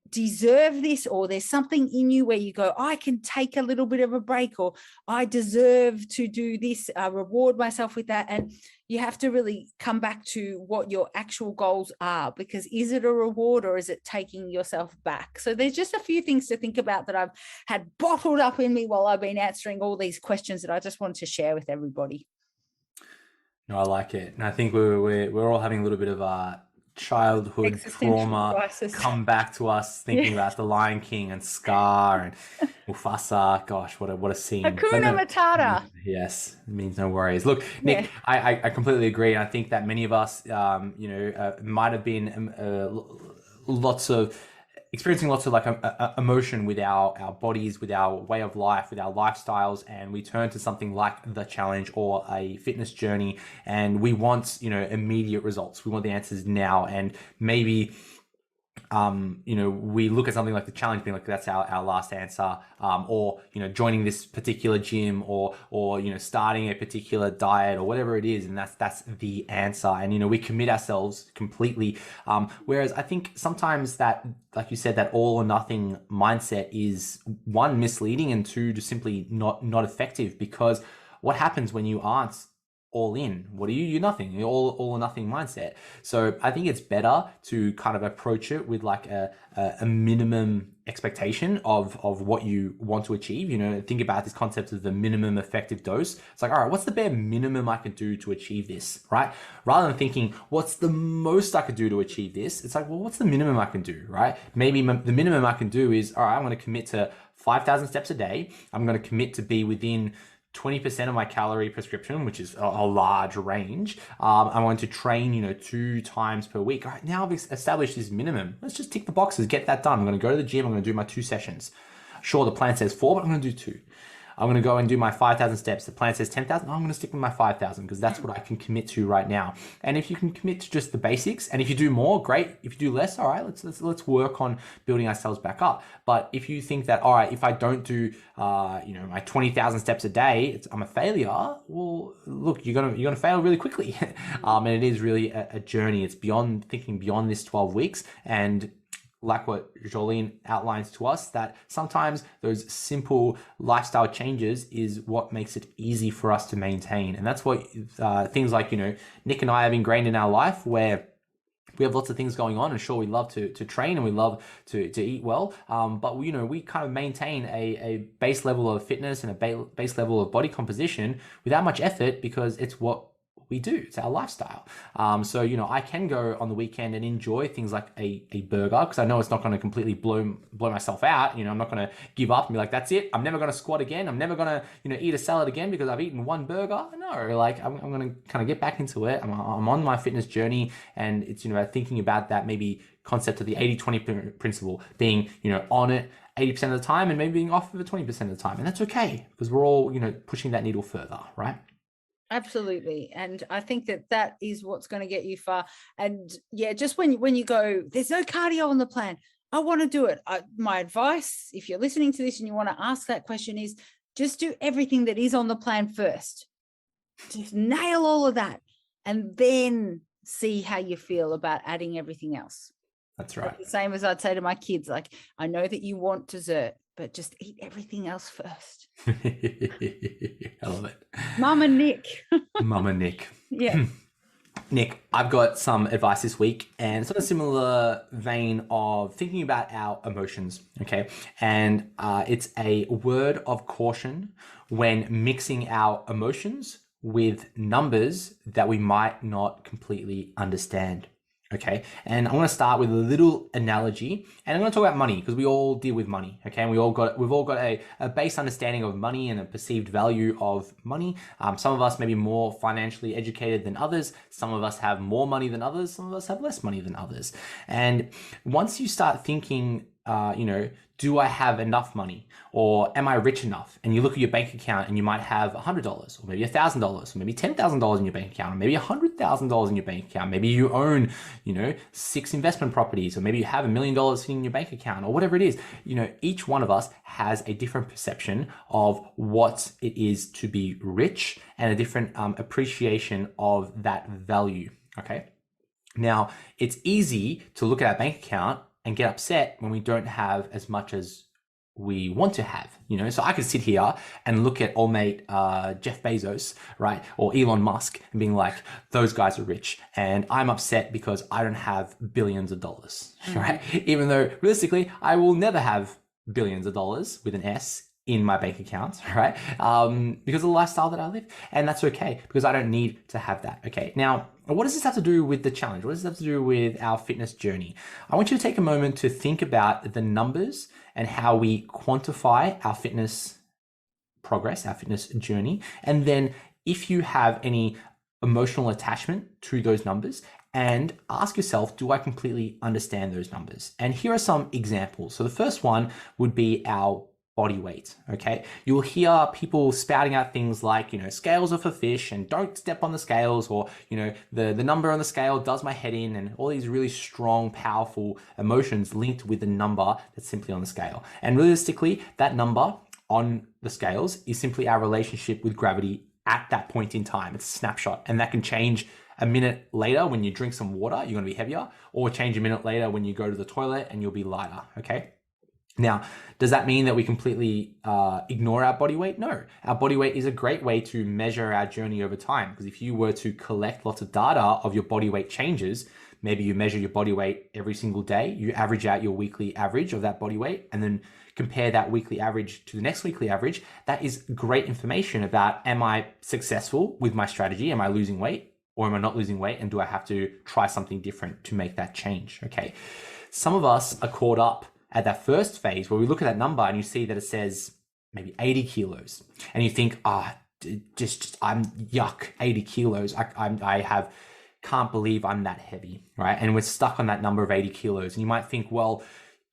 Speaker 2: deserve this, or there's something in you where you go, I can take a little bit of a break, or I deserve to do this, reward myself with that. And you have to really come back to what your actual goals are, because is it a reward or is it taking yourself back? So there's just a few things to think about that I've had bottled up in me while I've been answering all these questions that I just wanted to share with everybody.
Speaker 3: No, I like it. And I think we're all having a little bit of a childhood trauma crisis come back to us, thinking about the Lion King and Scar and Mufasa. Gosh, what a scene.
Speaker 2: Hakuna Matata.
Speaker 3: Yes, it means no worries. Look, Nick, I completely agree. I think that many of us, might have been experiencing lots of like emotion with our bodies, with our way of life, with our lifestyles, and we turn to something like the challenge or a fitness journey, and we want, you know, immediate results. We want the answers now, and maybe we look at something like the challenge being like, that's our last answer, or, you know, joining this particular gym, or, you know, starting a particular diet or whatever it is. And that's the answer. And, you know, we commit ourselves completely. Whereas I think sometimes that, like you said, that all or nothing mindset is, one, misleading, and two, just simply not effective, because what happens when you aren't all in? What are you? You're nothing. You're all or nothing mindset. So I think it's better to kind of approach it with like a minimum expectation of what you want to achieve. You know, think about this concept of the minimum effective dose. It's like, all right, what's the bare minimum I can do to achieve this, right? Rather than thinking, what's the most I could do to achieve this? It's like, well, what's the minimum I can do, right? Maybe the minimum I can do is, all right, I'm going to commit to 5,000 steps a day. I'm going to commit to be within 20% of my calorie prescription, which is a large range. I want to train, 2 times per week. All right, now I've established this minimum. Let's just tick the boxes, get that done. I'm going to go to the gym. I'm going to do my 2 sessions. Sure, the plan says 4, but I'm going to do 2. I'm going to go and do my 5,000 steps. The plan says 10,000. I'm going to stick with my 5,000 because that's what I can commit to right now. And if you can commit to just the basics, and if you do more, great. If you do less, all right, let's work on building ourselves back up. But if you think that, all right, if I don't do, my 20,000 steps a day, I'm a failure. Well, look, you're gonna fail really quickly. And it is really a journey. It's thinking beyond this 12 weeks. And like what Jolene outlines to us, that sometimes those simple lifestyle changes is what makes it easy for us to maintain. And that's what things like, Nick and I have ingrained in our life, where we have lots of things going on, and sure, we love to train and we love to eat well, but we kind of maintain a base level of fitness and a base level of body composition without much effort, because it's what we do. It's our lifestyle. So, I can go on the weekend and enjoy things like a burger, because I know it's not going to completely blow myself out. I'm not going to give up and be like, that's it. I'm never going to squat again. I'm never going to, eat a salad again because I've eaten one burger. No, like I'm going to kind of get back into it. I'm on my fitness journey, and it's, thinking about that maybe concept of the 80-20 principle, being, on it 80% of the time and maybe being off of it 20% of the time. And that's okay, because we're all, pushing that needle further, right?
Speaker 2: Absolutely. And I think that is what's going to get you far. And yeah, just when you go, there's no cardio on the plan, I want to do it. My advice, if you're listening to this and you want to ask that question, is just do everything that is on the plan first. Just nail all of that, and then see how you feel about adding everything else.
Speaker 3: That's right.
Speaker 2: Like the same as I'd say to my kids, like, I know that you want dessert, but just eat everything else first.
Speaker 3: I love it.
Speaker 2: Mama Nick.
Speaker 3: Mama Nick.
Speaker 2: Yeah.
Speaker 3: Nick, I've got some advice this week, and it's on a similar vein of thinking about our emotions, okay? And it's a word of caution when mixing our emotions with numbers that we might not completely understand. Okay, and I want to start with a little analogy, and I'm going to talk about money, because we all deal with money. Okay, and we've all got a base understanding of money and a perceived value of money. Some of us may be more financially educated than others. Some of us have more money than others. Some of us have less money than others. And once you start thinking, do I have enough money, or am I rich enough? And you look at your bank account and you might have $100, or maybe $1,000, or maybe $10,000 in your bank account, or maybe $100,000 in your bank account. Maybe you own, 6 investment properties, or maybe you have $1 million sitting in your bank account, or whatever it is. Each one of us has a different perception of what it is to be rich, and a different appreciation of that value. Okay. Now, it's easy to look at our bank account and get upset when we don't have as much as we want to have, So I could sit here and look at old mate Jeff Bezos, right, or Elon Musk, and being like, those guys are rich, and I'm upset because I don't have billions of dollars, right? Even though realistically, I will never have billions of dollars with an S in my bank account, right? Because of the lifestyle that I live, and that's okay, because I don't need to have that. Okay, now, what does this have to do with the challenge? What does this have to do with our fitness journey? I want you to take a moment to think about the numbers and how we quantify our fitness progress, our fitness journey. And then if you have any emotional attachment to those numbers, and ask yourself, do I completely understand those numbers? And here are some examples. So the first one would be our body weight. Okay, you'll hear people spouting out things like, scales are for fish, and don't step on the scales, or the number on the scale does my head in, and all these really strong, powerful emotions linked with the number that's simply on the scale. And realistically, that number on the scales is simply our relationship with gravity at that point in time. It's a snapshot, and that can change a minute later when you drink some water, you're going to be heavier, or change a minute later when you go to the toilet and you'll be lighter. Okay. Now, does that mean that we completely ignore our body weight? No. Our body weight is a great way to measure our journey over time, because if you were to collect lots of data of your body weight changes, maybe you measure your body weight every single day, you average out your weekly average of that body weight, and then compare that weekly average to the next weekly average, that is great information about, am I successful with my strategy? Am I losing weight, or am I not losing weight? And do I have to try something different to make that change? Okay. Some of us are caught up at that first phase where we look at that number and you see that it says maybe 80 kilos, and you think, I'm yuck, 80 kilos. I can't believe I'm that heavy, right? And we're stuck on that number of 80 kilos. And you might think, well,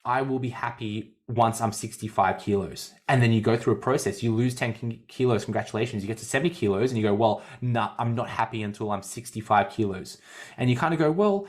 Speaker 3: I will be happy once I'm 65 kilos. And then you go through a process, you lose 10 kilos, congratulations, you get to 70 kilos and you go, well, no, I'm not happy until I'm 65 kilos. And you kind of go, well,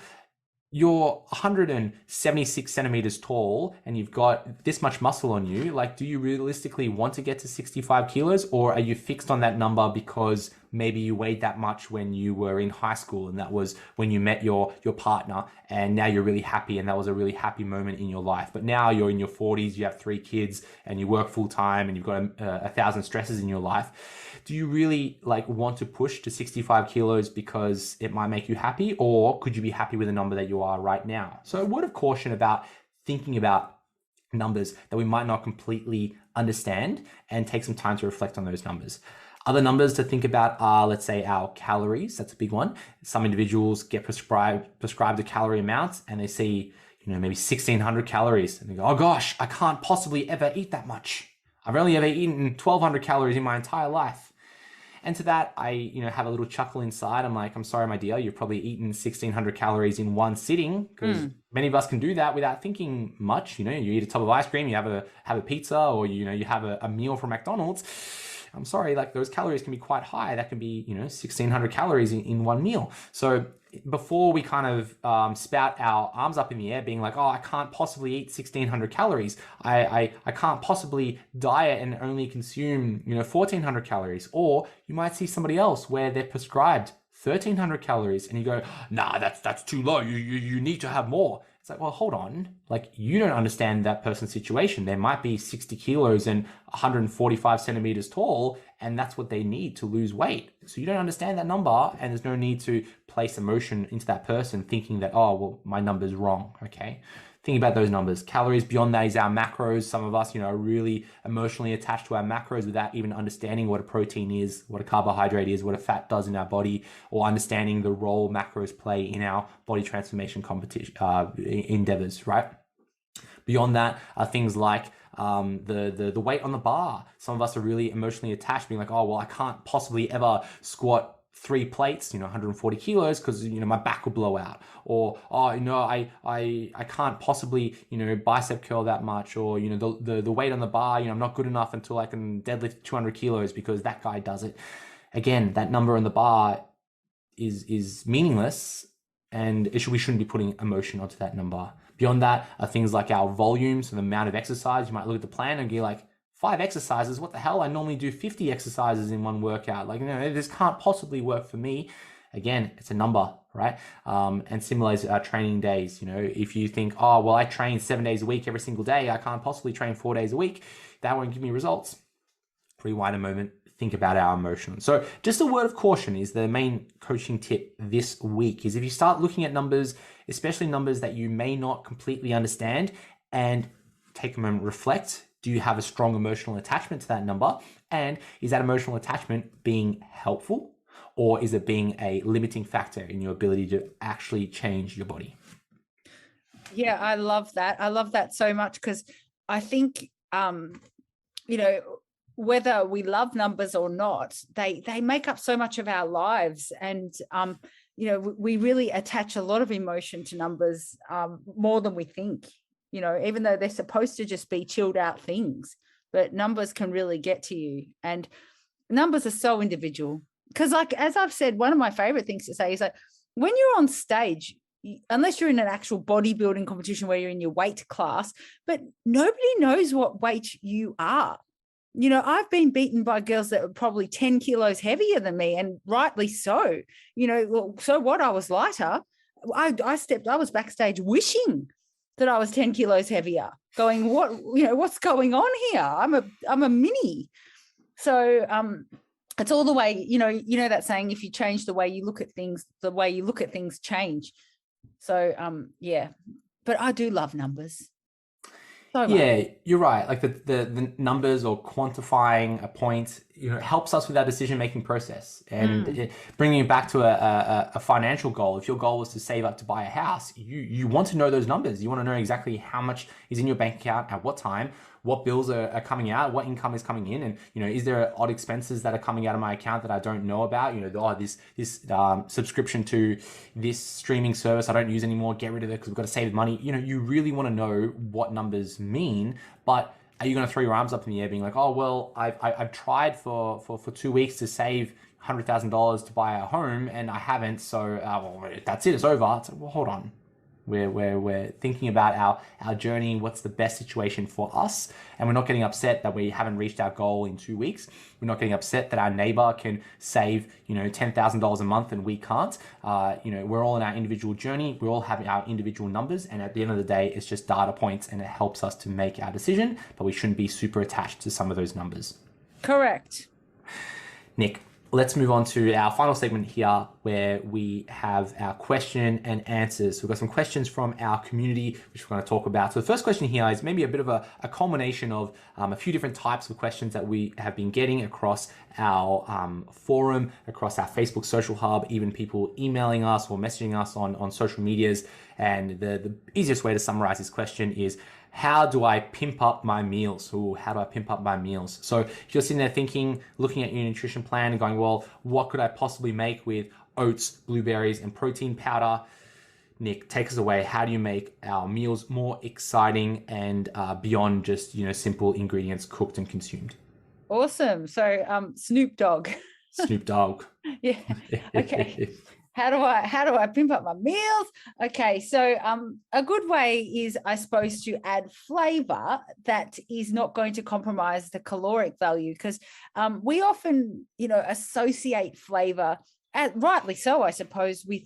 Speaker 3: you're 176 centimeters tall and you've got this much muscle on you. Like, do you realistically want to get to 65 kilos, or are you fixed on that number because maybe you weighed that much when you were in high school and that was when you met your partner and now you're really happy and that was a really happy moment in your life. But now you're in your 40s, you have 3 kids and you work full time and you've got 1,000 stresses in your life. Do you really like want to push to 65 kilos because it might make you happy, or could you be happy with the number that you are right now? So a word of caution about thinking about numbers that we might not completely understand, and take some time to reflect on those numbers. Other numbers to think about are, let's say, our calories. That's a big one. Some individuals get prescribed a calorie amount and they see, maybe 1,600 calories and they go, oh gosh, I can't possibly ever eat that much. I've only ever eaten 1,200 calories in my entire life. And to that, I, have a little chuckle inside. I'm like, I'm sorry, my dear, you've probably eaten 1,600 calories in one sitting, because many of us can do that without thinking much. You eat a tub of ice cream, you have a pizza, or, you have a meal from McDonald's. I'm sorry, like those calories can be quite high. That can be, 1,600 calories in one meal. So before we kind of spout our arms up in the air being like, oh, I can't possibly eat 1,600 calories. I can't possibly diet and only consume, 1,400 calories. Or you might see somebody else where they're prescribed 1,300 calories and you go, nah, that's too low. You need to have more. It's like, well, hold on. Like, you don't understand that person's situation. They might be 60 kilos and 145 centimeters tall, and that's what they need to lose weight. So you don't understand that number, and there's no need to place emotion into that person thinking that, oh, well, my number's wrong, okay? Think about those numbers. Calories, beyond that is our macros. Some of us, are really emotionally attached to our macros without even understanding what a protein is, what a carbohydrate is, what a fat does in our body, or understanding the role macros play in our body transformation competition endeavors, right? Beyond that are things like the weight on the bar. Some of us are really emotionally attached, being like, oh, well, I can't possibly ever squat 3 plates, 140 kilos, because, my back will blow out. Or, oh, no, I can't possibly, bicep curl that much. Or, the weight on the bar, I'm not good enough until I can deadlift 200 kilos because that guy does it. Again, that number on the bar is meaningless, and we shouldn't be putting emotion onto that number. Beyond that are things like our volume, so the amount of exercise. You might look at the plan and be like, 5 exercises, what the hell? I normally do 50 exercises in one workout. Like, this can't possibly work for me. Again, it's a number, right? And similar as our training days. If you think, oh, well, I train 7 days a week every single day, I can't possibly train 4 days a week. That won't give me results. Rewind a moment, think about our emotions. So just a word of caution is the main coaching tip this week, is if you start looking at numbers, especially numbers that you may not completely understand, and take a moment, reflect. Do you have a strong emotional attachment to that number? And is that emotional attachment being helpful, or is it being a limiting factor in your ability to actually change your body?
Speaker 2: Yeah, I love that. I love that so much, because I think, whether we love numbers or not, they make up so much of our lives. And, we really attach a lot of emotion to numbers, more than we think. Even though they're supposed to just be chilled out things, but numbers can really get to you. And numbers are so individual, because, like, as I've said, one of my favorite things to say is like, when you're on stage, unless you're in an actual bodybuilding competition where you're in your weight class, but nobody knows what weight you are. I've been beaten by girls that are probably 10 kilos heavier than me, and rightly so. So what? I was lighter. I was backstage wishing that I was 10 kilos heavier, going, what's going on here? I'm a mini. So it's all the way, that saying, if you change the way you look at things, the way you look at things change. So yeah, but I do love numbers. So
Speaker 3: yeah, you're right. Like the numbers, or quantifying a point, helps us with our decision-making process. And bringing it back to a financial goal, if your goal was to save up to buy a house, you want to know those numbers. You want to know exactly how much is in your bank account at what time, what bills are coming out, what income is coming in, and is there odd expenses that are coming out of my account that I don't know about? This subscription to this streaming service I don't use anymore, get rid of it because we've got to save money. You really want to know what numbers mean, but are you going to throw your arms up in the air being like, oh, well, I've tried for 2 weeks to save $100,000 to buy a home and I haven't, so well, that's it, it's over. It's like, well, hold on. We're thinking about our journey, what's the best situation for us, and we're not getting upset that we haven't reached our goal in 2 weeks. We're not getting upset that our neighbor can save $10,000 a month and we can't. We're all in our individual journey. We all have our individual numbers, and at the end of the day, it's just data points, and it helps us to make our decision. But we shouldn't be super attached to some of those numbers.
Speaker 2: Correct.
Speaker 3: Nick, let's move on to our final segment here where we have our question and answers. So we've got some questions from our community, which we're going to talk about. So the first question here is maybe a bit of a culmination of a few different types of questions that we have been getting across our forum, across our Facebook social hub, even people emailing us or messaging us on social medias. And the easiest way to summarize this question is, how do I pimp up my meals? How do I pimp up my meals? So if you're sitting there thinking, looking at your nutrition plan and going, well, what could I possibly make with oats, blueberries, and protein powder? Nick, take us away. How do you make our meals more exciting and beyond just, simple ingredients cooked and consumed?
Speaker 2: Awesome. So Snoop Dogg.
Speaker 3: Snoop Dogg.
Speaker 2: Yeah. Okay. How do I pimp up my meals? Okay, so a good way is, I suppose, to add flavor that is not going to compromise the caloric value, because we often, associate flavor, rightly so, I suppose, with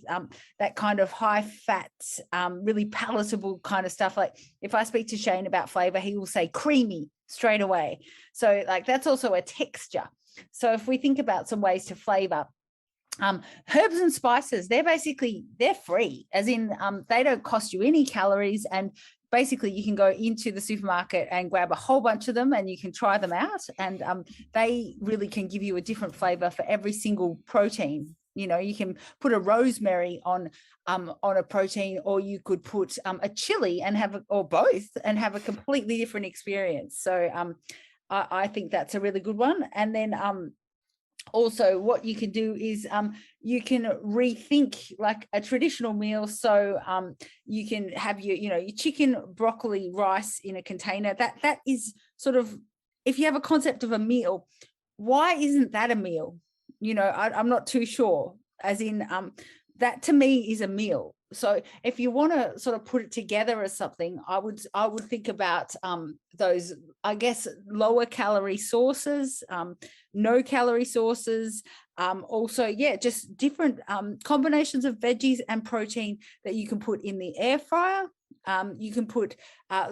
Speaker 2: that kind of high fat, really palatable kind of stuff. Like if I speak to Shane about flavor, he will say creamy straight away. So like that's also a texture. So if we think about some ways to flavor, herbs and spices, they're free, as in they don't cost you any calories, and basically you can go into the supermarket and grab a whole bunch of them and you can try them out, and they really can give you a different flavor for every single protein. You can put a rosemary on a protein, or you could put a chili and or both and have a completely different experience. So I think that's a really good one. And then also what you can do is you can rethink like a traditional meal. So you can have your chicken, broccoli, rice in a container. That is sort of, if you have a concept of a meal, why isn't that a meal? I'm not too sure, as in that to me is a meal. So if you want to sort of put it together as something, I would think about those, I guess, lower calorie sources, no calorie sources. Also, yeah, just different combinations of veggies and protein that you can put in the air fryer. You can put,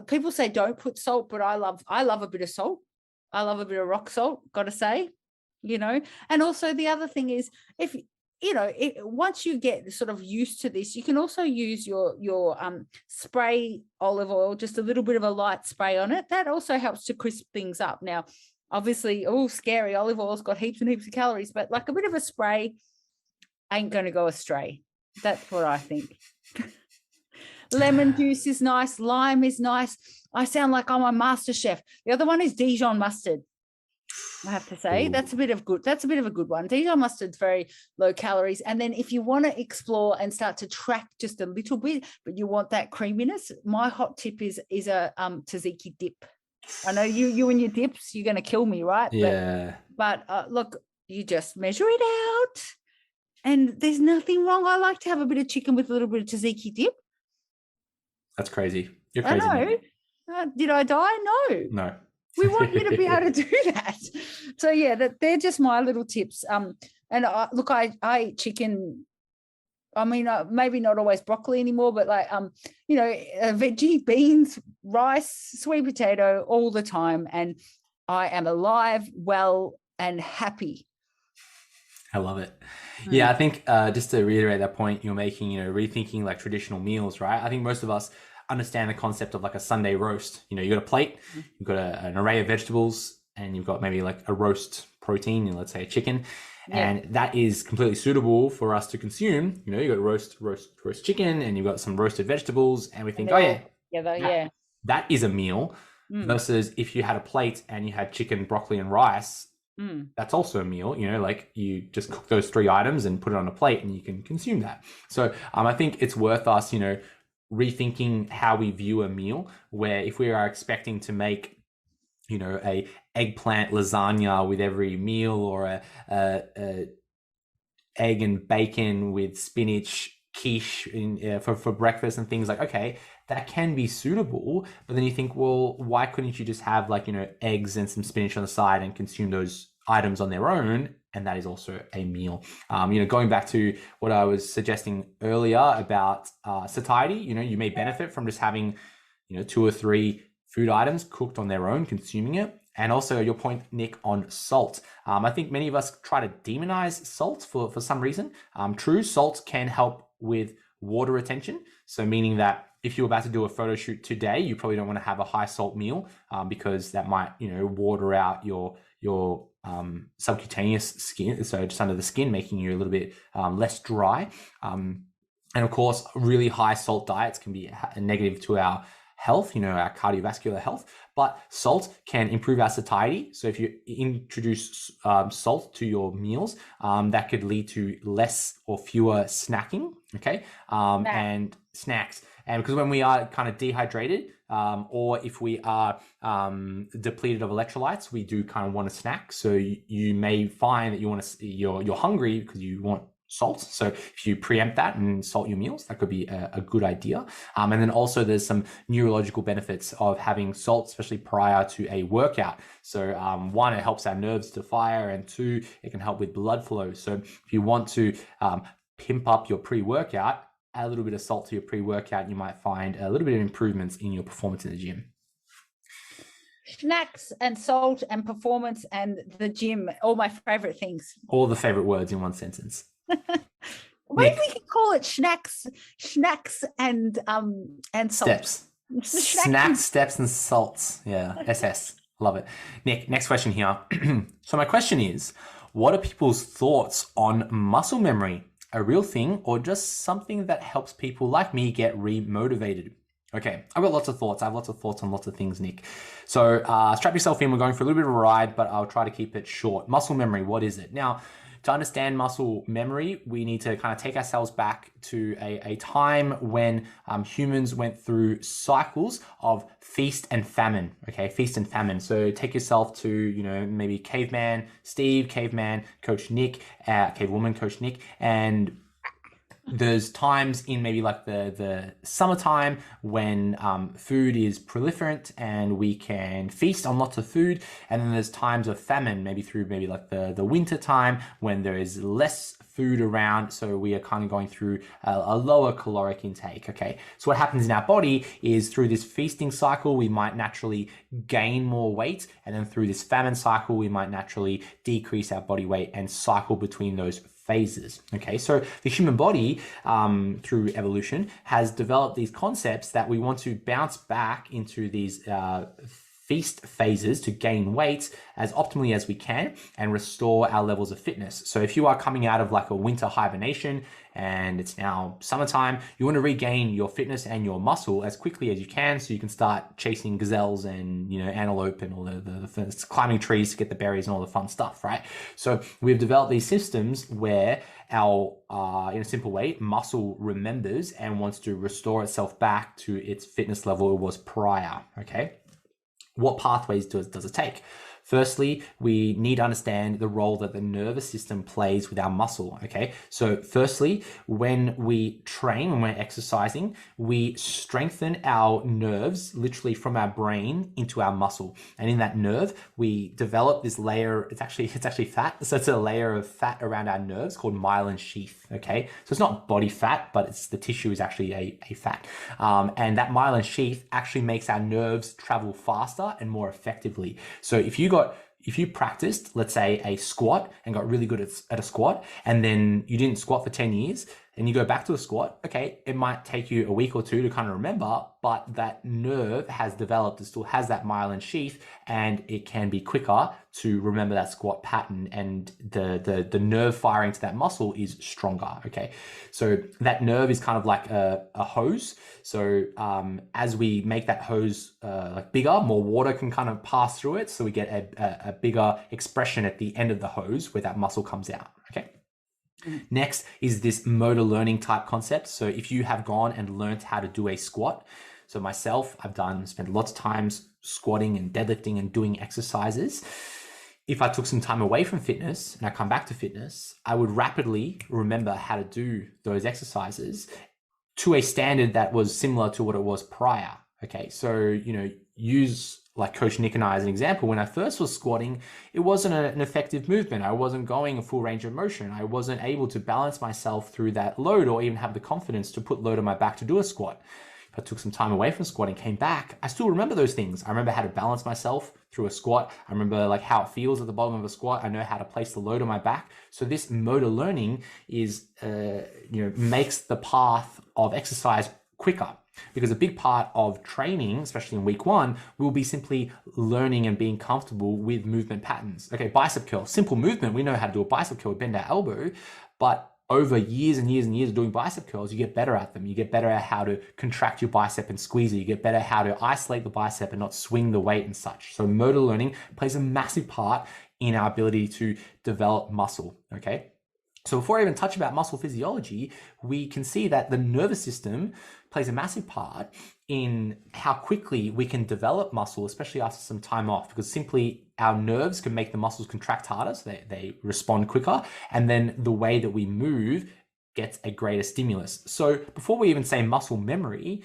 Speaker 2: people say don't put salt, but I love a bit of salt. I love a bit of rock salt, got to say, And also the other thing is, if once you get sort of used to this, you can also use your spray olive oil, just a little bit of a light spray on it. That also helps to crisp things up. Now, obviously, scary, olive oil's got heaps and heaps of calories, but like a bit of a spray ain't going to go astray. That's what I think. Lemon juice is nice. Lime is nice. I sound like I'm a master chef. The other one is Dijon mustard. I have to say, that's a bit of a good one. Dijon mustard's very low calories. And then if you want to explore and start to track just a little bit, but you want that creaminess, my hot tip is a tzatziki dip. I know you and your dips, you're going to kill me, right?
Speaker 3: Yeah.
Speaker 2: But look, you just measure it out, and there's nothing wrong. I like to have a bit of chicken with a little bit of tzatziki dip.
Speaker 3: That's crazy. You're crazy.
Speaker 2: I know. Did I die?
Speaker 3: No.
Speaker 2: We want you to be able to do that. So yeah, they're just my little tips. And I eat chicken. I mean, maybe not always broccoli anymore, but like veggie, beans, rice, sweet potato all the time, and I am alive, well, and happy.
Speaker 3: I love it. Yeah, I think just to reiterate that point you're making, rethinking like traditional meals, right? I think most of us understand the concept of like a Sunday roast. You got a plate, you've got an array of vegetables, and you've got maybe like a roast protein, let's say a chicken, and that is completely suitable for us to consume. You got roast chicken, and you've got some roasted vegetables, and we think, that is a meal. versus if you had a plate and you had chicken, broccoli, and rice, that's also a meal. You know, like you just cook those 3 items and put it on a plate and you can consume that. So I think it's worth us, you know, rethinking how we view a meal, where if we are expecting to make, you know, a eggplant lasagna with every meal, or a egg and bacon with spinach quiche for breakfast and things, like, okay, that can be suitable, but then you think, well, why couldn't you just have, like, you know, eggs and some spinach on the side and consume those items on their own? And that is also a meal. You know, going back to what I was suggesting earlier about satiety, you know, you may benefit from just having, you know, 2 or 3 food items cooked on their own, consuming it. And also your point, Nick, on salt. I think many of us try to demonize salt for some reason. True, salt can help with water retention. So meaning that if you're about to do a photo shoot today, you probably don't want to have a high salt meal because that might, you know, water out your subcutaneous skin, so just under the skin, making you a little bit less dry. And of course, really high salt diets can be negative to our health, you know, our cardiovascular health, but salt can improve our satiety. So if you introduce salt to your meals, that could lead to less or fewer snacking, okay, and snacks. And because when we are kind of dehydrated, or if we are depleted of electrolytes, we do kind of want to snack. So you may find that you're hungry because you want salt. So if you preempt that and salt your meals, that could be a good idea. And then also there's some neurological benefits of having salt, especially prior to a workout. So 1, it helps our nerves to fire, and 2, it can help with blood flow. So if you want to pimp up your pre-workout, add a little bit of salt to your pre-workout, you might find a little bit of improvements in your performance in the gym.
Speaker 2: Snacks and salt and performance and the gym, all my favorite things.
Speaker 3: All the favorite words in one sentence.
Speaker 2: Maybe we can call it snacks and salt.
Speaker 3: Steps. Snacks, steps, and salts. Yeah, SS. Love it. Nick, next question here. So my question is, what are people's thoughts on muscle memory? A real thing, or just something that helps people like me get re-motivated? Okay, I've got lots of thoughts. I have lots of thoughts on lots of things, Nick. So strap yourself in. We're going for a little bit of a ride, but I'll try to keep it short. Muscle memory, what is it? Now, to understand muscle memory, we need to kind of take ourselves back to a time when humans went through cycles of feast and famine. Okay, feast and famine. So take yourself to, you know, maybe caveman Steve, caveman Coach Nick, cavewoman Coach Nick, and there's times in maybe like the summertime when food is proliferant and we can feast on lots of food. And then there's times of famine, maybe through maybe like the winter time when there is less food around. So we are kind of going through a lower caloric intake. Okay. So what happens in our body is through this feasting cycle, we might naturally gain more weight. And then through this famine cycle, we might naturally decrease our body weight and cycle between those phases. Okay, so the human body, through evolution, has developed these concepts that we want to bounce back into these feast phases to gain weight as optimally as we can and restore our levels of fitness. So if you are coming out of like a winter hibernation and it's now summertime, you want to regain your fitness and your muscle as quickly as you can so you can start chasing gazelles and, you know, antelope and all the climbing trees to get the berries and all the fun stuff, right? So we've developed these systems where our, in a simple way, muscle remembers and wants to restore itself back to its fitness level it was prior, okay? What pathways does it take? Firstly, we need to understand the role that the nervous system plays with our muscle, okay? So firstly, when we train, when we're exercising, we strengthen our nerves literally from our brain into our muscle. And in that nerve, we develop this layer, it's actually fat. So it's a layer of fat around our nerves called myelin sheath, okay? So it's not body fat, but it's the tissue is actually a fat. And that myelin sheath actually makes our nerves travel faster and more effectively. So if you practiced, let's say, a squat and got really good at a squat, and then you didn't squat for 10 years, and you go back to a squat, okay, it might take you a week or two to kind of remember, but that nerve has developed, it still has that myelin sheath, and it can be quicker to remember that squat pattern, and the nerve firing to that muscle is stronger, okay? So that nerve is kind of like a hose. So as we make that hose like bigger, more water can kind of pass through it, so we get a bigger expression at the end of the hose where that muscle comes out, okay? Next is this motor learning type concept. So if you have gone and learned how to do a squat, so myself, I've spent lots of times squatting and deadlifting and doing exercises. If I took some time away from fitness and I come back to fitness, I would rapidly remember how to do those exercises to a standard that was similar to what it was prior. Okay, so, use like Coach Nick and I as an example. When I first was squatting, it wasn't an effective movement. I wasn't going a full range of motion. I wasn't able to balance myself through that load or even have the confidence to put load on my back to do a squat. If I took some time away from squatting, came back, I still remember those things. I remember how to balance myself through a squat. I remember like how it feels at the bottom of a squat. I know how to place the load on my back. So this motor learning is, makes the path of exercise quicker. Because a big part of training, especially in week one, will be simply learning and being comfortable with movement patterns. Okay, bicep curl, simple movement. We know how to do a bicep curl, bend our elbow, but over years and years and years of doing bicep curls, you get better at them. You get better at how to contract your bicep and squeeze it. You get better at how to isolate the bicep and not swing the weight and such. So motor learning plays a massive part in our ability to develop muscle, okay? So before I even touch about muscle physiology, we can see that the nervous system plays a massive part in how quickly we can develop muscle, especially after some time off, because simply our nerves can make the muscles contract harder, so they respond quicker, and then the way that we move gets a greater stimulus. So before we even say muscle memory,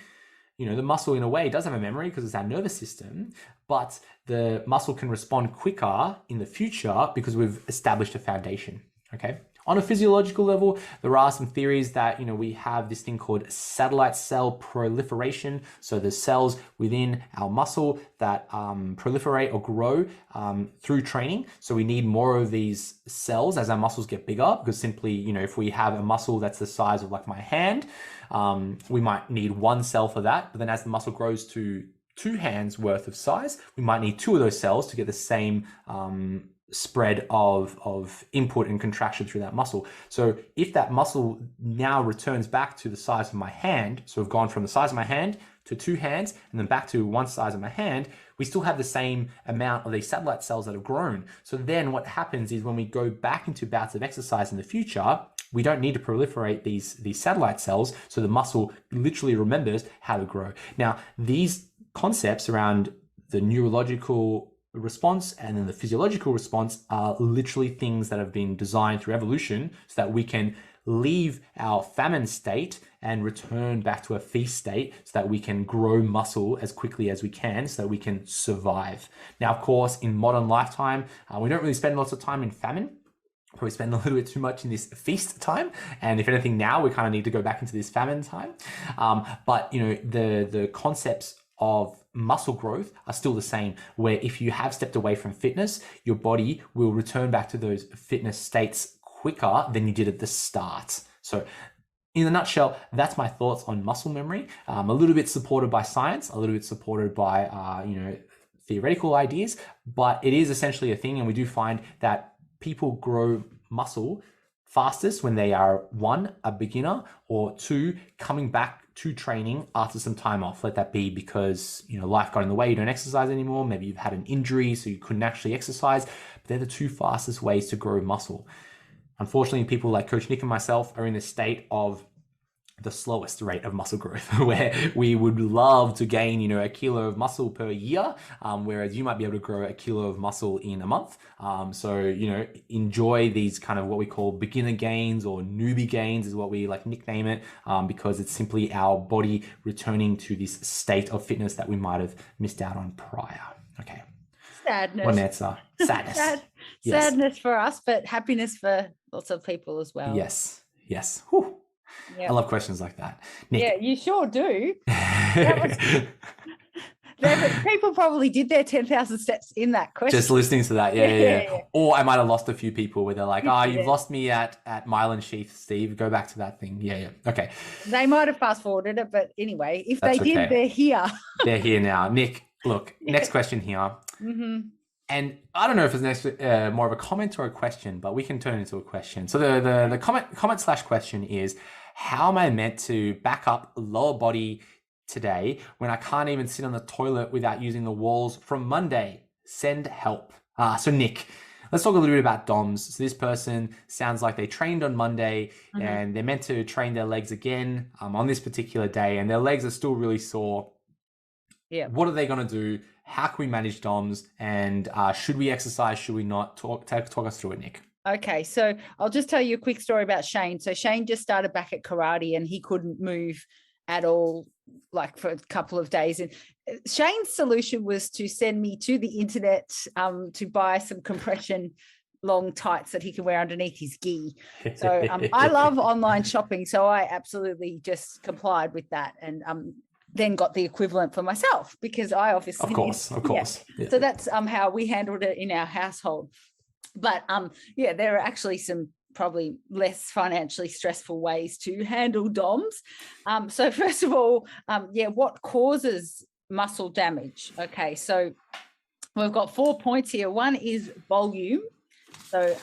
Speaker 3: the muscle in a way does have a memory because it's our nervous system, but the muscle can respond quicker in the future because we've established a foundation, okay? On a physiological level, there are some theories that, we have this thing called satellite cell proliferation. So there's cells within our muscle that proliferate or grow through training. So we need more of these cells as our muscles get bigger, because simply, if we have a muscle that's the size of like my hand, we might need one cell for that. But then as the muscle grows to 2 hands worth of size, we might need 2 of those cells to get the same spread of input and contraction through that muscle. So if that muscle now returns back to the size of my hand, so we've gone from the size of my hand to 2 hands and then back to one size of my hand, we still have the same amount of these satellite cells that have grown. So then what happens is when we go back into bouts of exercise in the future, we don't need to proliferate these satellite cells, so the muscle literally remembers how to grow. Now, these concepts around the neurological response and then the physiological response are literally things that have been designed through evolution so that we can leave our famine state and return back to a feast state so that we can grow muscle as quickly as we can so that we can survive. Now, of course, in modern lifetime, we don't really spend lots of time in famine. Probably spend a little bit too much in this feast time. And if anything now, we kind of need to go back into this famine time. But the concepts of muscle growth are still the same, where if you have stepped away from fitness, your body will return back to those fitness states quicker than you did at the start. So in a nutshell, that's my thoughts on muscle memory. A little bit supported by science, a little bit supported by, theoretical ideas, but it is essentially a thing. And we do find that people grow muscle fastest when they are 1, a beginner, or 2, coming back to training after some time off. Let that be because, life got in the way, you don't exercise anymore. Maybe you've had an injury, so you couldn't actually exercise. But they're the 2 fastest ways to grow muscle. Unfortunately, people like Coach Nick and myself are in this state of the slowest rate of muscle growth, where we would love to gain, a kilo of muscle per year, whereas you might be able to grow a kilo of muscle in a month. So, enjoy these kind of what we call beginner gains, or newbie gains is what we like nickname it, because it's simply our body returning to this state of fitness that we might have missed out on prior. Okay.
Speaker 2: Sadness.
Speaker 3: One answer. Sadness. Yes.
Speaker 2: Sadness for us, but happiness for lots of people as well.
Speaker 3: Yes. Whew.
Speaker 2: Yep.
Speaker 3: I love questions like that. Nick.
Speaker 2: Yeah, you sure do. People probably did their 10,000 steps in that question.
Speaker 3: Just listening to that, yeah. Or I might have lost a few people where they're like, you've lost me at Mile and Sheath, Steve. Go back to that thing. Yeah. Okay.
Speaker 2: They might have fast forwarded it, but anyway, if they did, they're here.
Speaker 3: They're here now. Nick, look, next question here.
Speaker 2: Mm-hmm.
Speaker 3: And I don't know if it's more of a comment or a question, but we can turn it into a question. So the comment / question is, how am I meant to back up lower body today when I can't even sit on the toilet without using the walls from Monday? Send help. So Nick, let's talk a little bit about DOMs. So this person sounds like they trained on Monday and they're meant to train their legs again on this particular day, and their legs are still really sore.
Speaker 2: Yeah.
Speaker 3: What are they going to do? How can we manage DOMs? And should we exercise? Should we not? Talk us through it, Nick.
Speaker 2: Okay, so I'll just tell you a quick story about Shane. So Shane just started back at karate and he couldn't move at all, like for a couple of days. And Shane's solution was to send me to the internet to buy some compression long tights that he can wear underneath his gi. So I love online shopping, so I absolutely just complied with that and then got the equivalent for myself because I obviously
Speaker 3: of course.
Speaker 2: Yeah. So that's how we handled it in our household. But there are actually some probably less financially stressful ways to handle DOMs. So first of all, what causes muscle damage? Okay, so we've got 4 points here. One is volume. So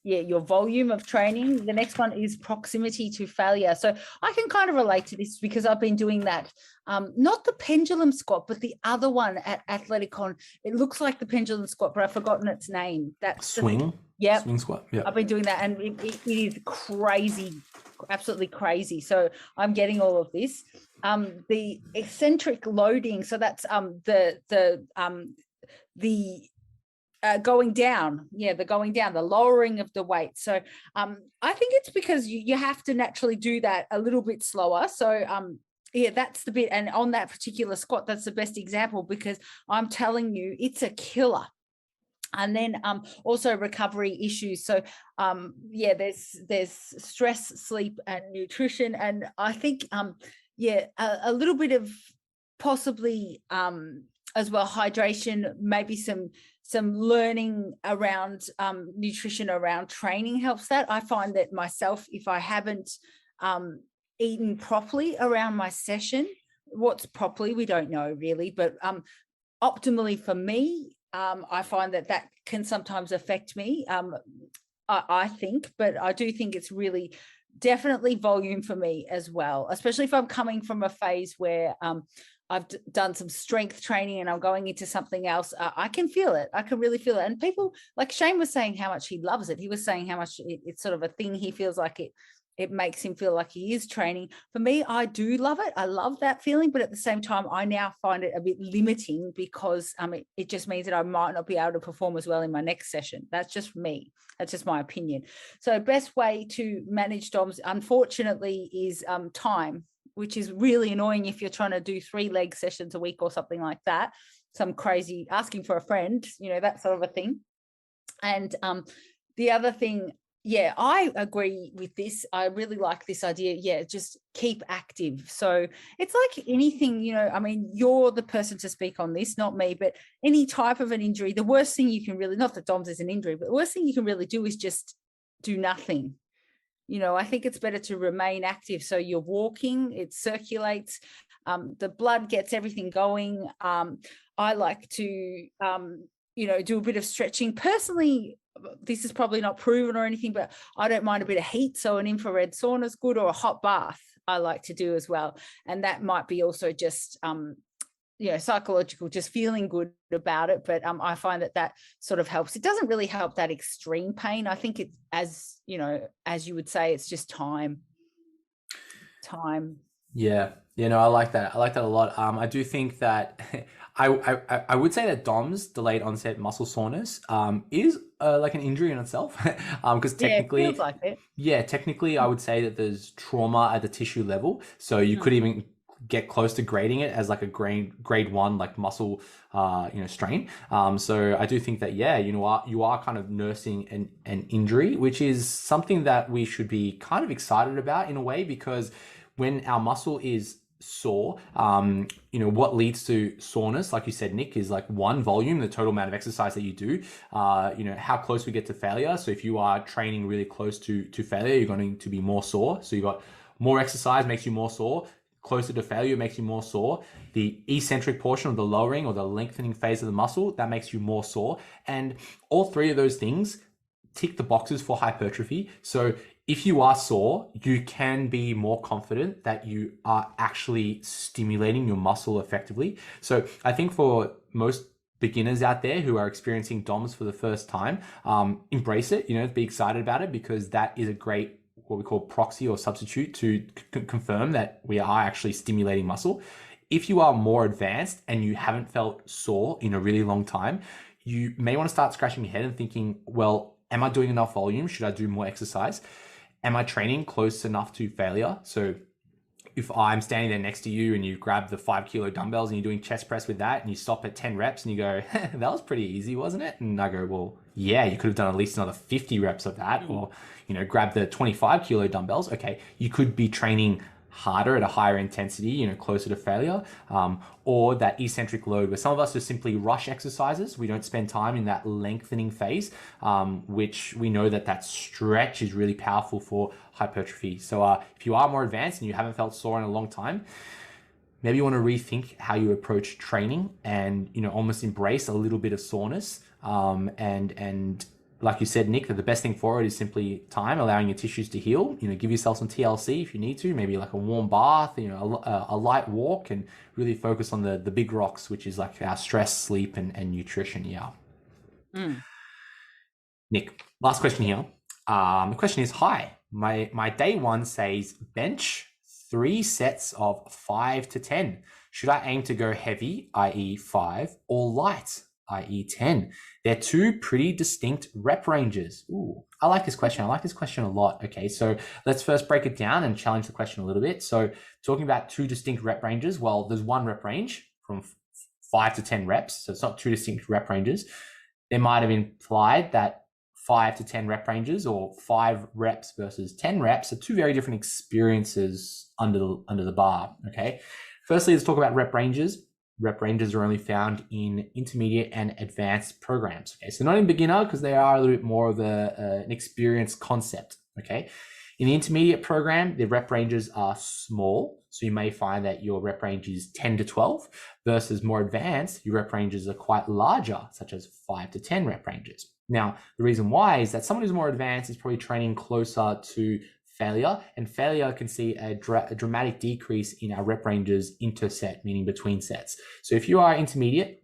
Speaker 2: your volume of training. The next one is proximity to failure. So I can kind of relate to this because I've been doing that. Not the pendulum squat, but the other one at Athleticon. It looks like the pendulum squat, but I've forgotten its name. That's
Speaker 3: swing.
Speaker 2: Yeah.
Speaker 3: Swing squat. Yeah.
Speaker 2: I've been doing that and it is crazy, absolutely crazy. So I'm getting all of this. The eccentric loading. So that's going down, the lowering of the weight. So I think it's because you have to naturally do that a little bit slower. So that's the bit. And on that particular squat, that's the best example because I'm telling you, it's a killer. And then also recovery issues. So there's stress, sleep, and nutrition. And I think a little bit of possibly as well hydration, maybe some learning around nutrition around training helps that. I find that myself, if I haven't eaten properly around my session, what's properly, we don't know really, but optimally for me, I find that can sometimes affect me, I think, but I do think it's really definitely volume for me as well, especially if I'm coming from a phase where I've done some strength training and I'm going into something else. I can feel it. I can really feel it. And people, like Shane was saying how much he loves it. He was saying how much it's sort of a thing. He feels like it makes him feel like he is training. For me, I do love it. I love that feeling. But at the same time, I now find it a bit limiting because it just means that I might not be able to perform as well in my next session. That's just me. That's just my opinion. So best way to manage DOMs, unfortunately, is time, which is really annoying if you're trying to do 3 leg sessions a week or something like that. Some crazy asking for a friend, that sort of a thing. And the other thing, I agree with this. I really like this idea. Just keep active. So it's like anything, you're the person to speak on this, not me, but any type of an injury, the worst thing you can really, not that DOMS is an injury, but the worst thing you can really do is just do nothing. I think it's better to remain active. So you're walking, it circulates, the blood gets everything going. I like to, do a bit of stretching. Personally, this is probably not proven or anything, but I don't mind a bit of heat. So an infrared sauna is good, or a hot bath I like to do as well. And that might be also just, psychological, just feeling good about it. But I find that sort of helps. It doesn't really help that extreme pain. I think it's, as you would say, it's just time.
Speaker 3: Yeah. I like that. I like that a lot. I do think that I would say that DOMS, delayed onset muscle soreness, is like an injury in itself. Because technically,
Speaker 2: it feels like it.
Speaker 3: Yeah, technically, I would say that there's trauma at the tissue level. So you could even get close to grading it as like a grade 1 like muscle strain. So I do think that you are kind of nursing an injury, which is something that we should be kind of excited about in a way, because when our muscle is sore. What leads to soreness, like you said, Nick, is like one, volume, the total amount of exercise that you do, how close we get to failure. So if you are training really close to failure, you're going to be more sore. So you've got more exercise makes you more sore. Closer to failure makes you more sore. The eccentric portion, or the lowering or the lengthening phase of the muscle, that makes you more sore. And all three of those things tick the boxes for hypertrophy. So if you are sore, you can be more confident that you are actually stimulating your muscle effectively. So I think for most beginners out there who are experiencing DOMS for the first time, embrace it, be excited about it, because that is a great, what we call proxy or substitute to confirm that we are actually stimulating muscle. If you are more advanced and you haven't felt sore in a really long time, you may want to start scratching your head and thinking, well, am I doing enough volume? Should I do more exercise? Am I training close enough to failure? So if I'm standing there next to you and you grab the 5 kilo dumbbells and you're doing chest press with that and you stop at 10 reps and you go, that was pretty easy, wasn't it? And I go, well, yeah, you could have done at least another 50 reps of that, or, grab the 25 kilo dumbbells. Okay, you could be training harder at a higher intensity, closer to failure, or that eccentric load where some of us just simply rush exercises. We don't spend time in that lengthening phase, which we know that stretch is really powerful for hypertrophy. So if you are more advanced and you haven't felt sore in a long time, maybe you want to rethink how you approach training and, almost embrace a little bit of soreness, and like you said, Nick, that the best thing for it is simply time, allowing your tissues to heal. Give yourself some TLC if you need to, maybe like a warm bath, a light walk, and really focus on the big rocks, which is like our stress, sleep, and nutrition. Yeah. Nick, last question here. The question is, hi, my day one says bench 3 sets of 5 to 10. Should I aim to go heavy, i.e. 5, or light, i.e. 10? They're 2 pretty distinct rep ranges. Ooh, I like this question. I like this question a lot. Okay, so let's first break it down and challenge the question a little bit. So talking about 2 distinct rep ranges, well, there's one rep range from 5 to 10 reps. So it's not 2 distinct rep ranges. They might have implied that 5 to 10 rep ranges, or 5 reps versus 10 reps, are 2 very different experiences under the bar. Okay, firstly, let's talk about rep ranges. Rep ranges are only found in intermediate and advanced programs. Okay, so not in beginner, because they are a little bit more of an experienced concept. Okay, in the intermediate program, the rep ranges are small, so you may find that your rep range is 10 to 12, versus more advanced, your rep ranges are quite larger, such as 5 to 10 rep ranges. Now, the reason why is that someone who's more advanced is probably training closer to failure, and failure can see a dramatic decrease in our rep ranges interset, meaning between sets. So if you are intermediate,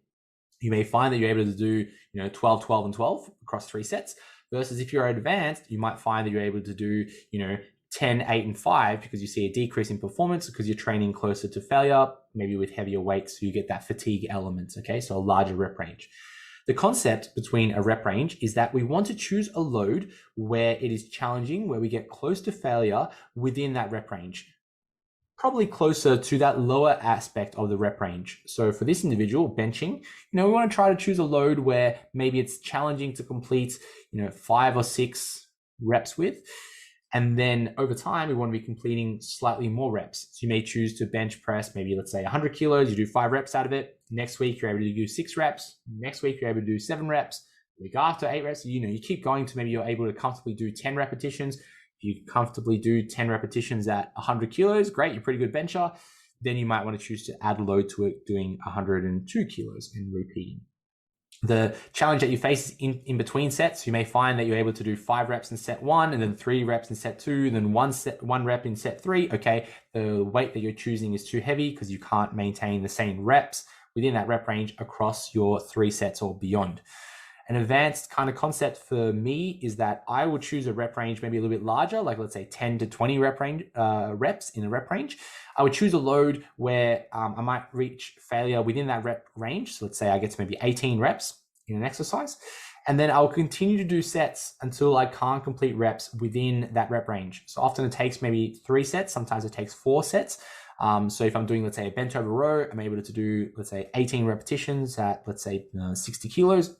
Speaker 3: you may find that you're able to do 12, 12, and 12 across 3 sets, versus if you're advanced, you might find that you're able to do 10, 8, and 5, because you see a decrease in performance because you're training closer to failure, maybe with heavier weights, so you get that fatigue element. Okay, so a larger rep range. The concept between a rep range is that we want to choose a load where it is challenging, where we get close to failure within that rep range, probably closer to that lower aspect of the rep range. So for this individual, benching, we want to try to choose a load where maybe it's challenging to complete, 5 or 6 reps with. And then over time, we want to be completing slightly more reps. So you may choose to bench press, maybe let's say 100 kilos, you do 5 reps out of it. Next week, you're able to do 6 reps. Next week, you're able to do 7 reps. The week after, 8 reps. You keep going to maybe you're able to comfortably do 10 repetitions. If you comfortably do 10 repetitions at 100 kilos, great, you're a pretty good bencher. Then you might want to choose to add a load to it, doing 102 kilos and repeating. The challenge that you face is in between sets. You may find that you're able to do 5 reps in set 1, and then 3 reps in set 2, and then 1 rep in set 3. Okay, the weight that you're choosing is too heavy because you can't maintain the same reps within that rep range across your 3 sets or beyond. An advanced kind of concept for me is that I would choose a rep range maybe a little bit larger, like let's say 10 to 20 reps in a rep range. I would choose a load where I might reach failure within that rep range. So let's say I get to maybe 18 reps in an exercise, and then I'll continue to do sets until I can't complete reps within that rep range. So often it takes maybe 3 sets, sometimes it takes 4 sets. So if I'm doing, let's say, a bent over row, I'm able to do, let's say, 18 repetitions at, let's say, 60 kilos.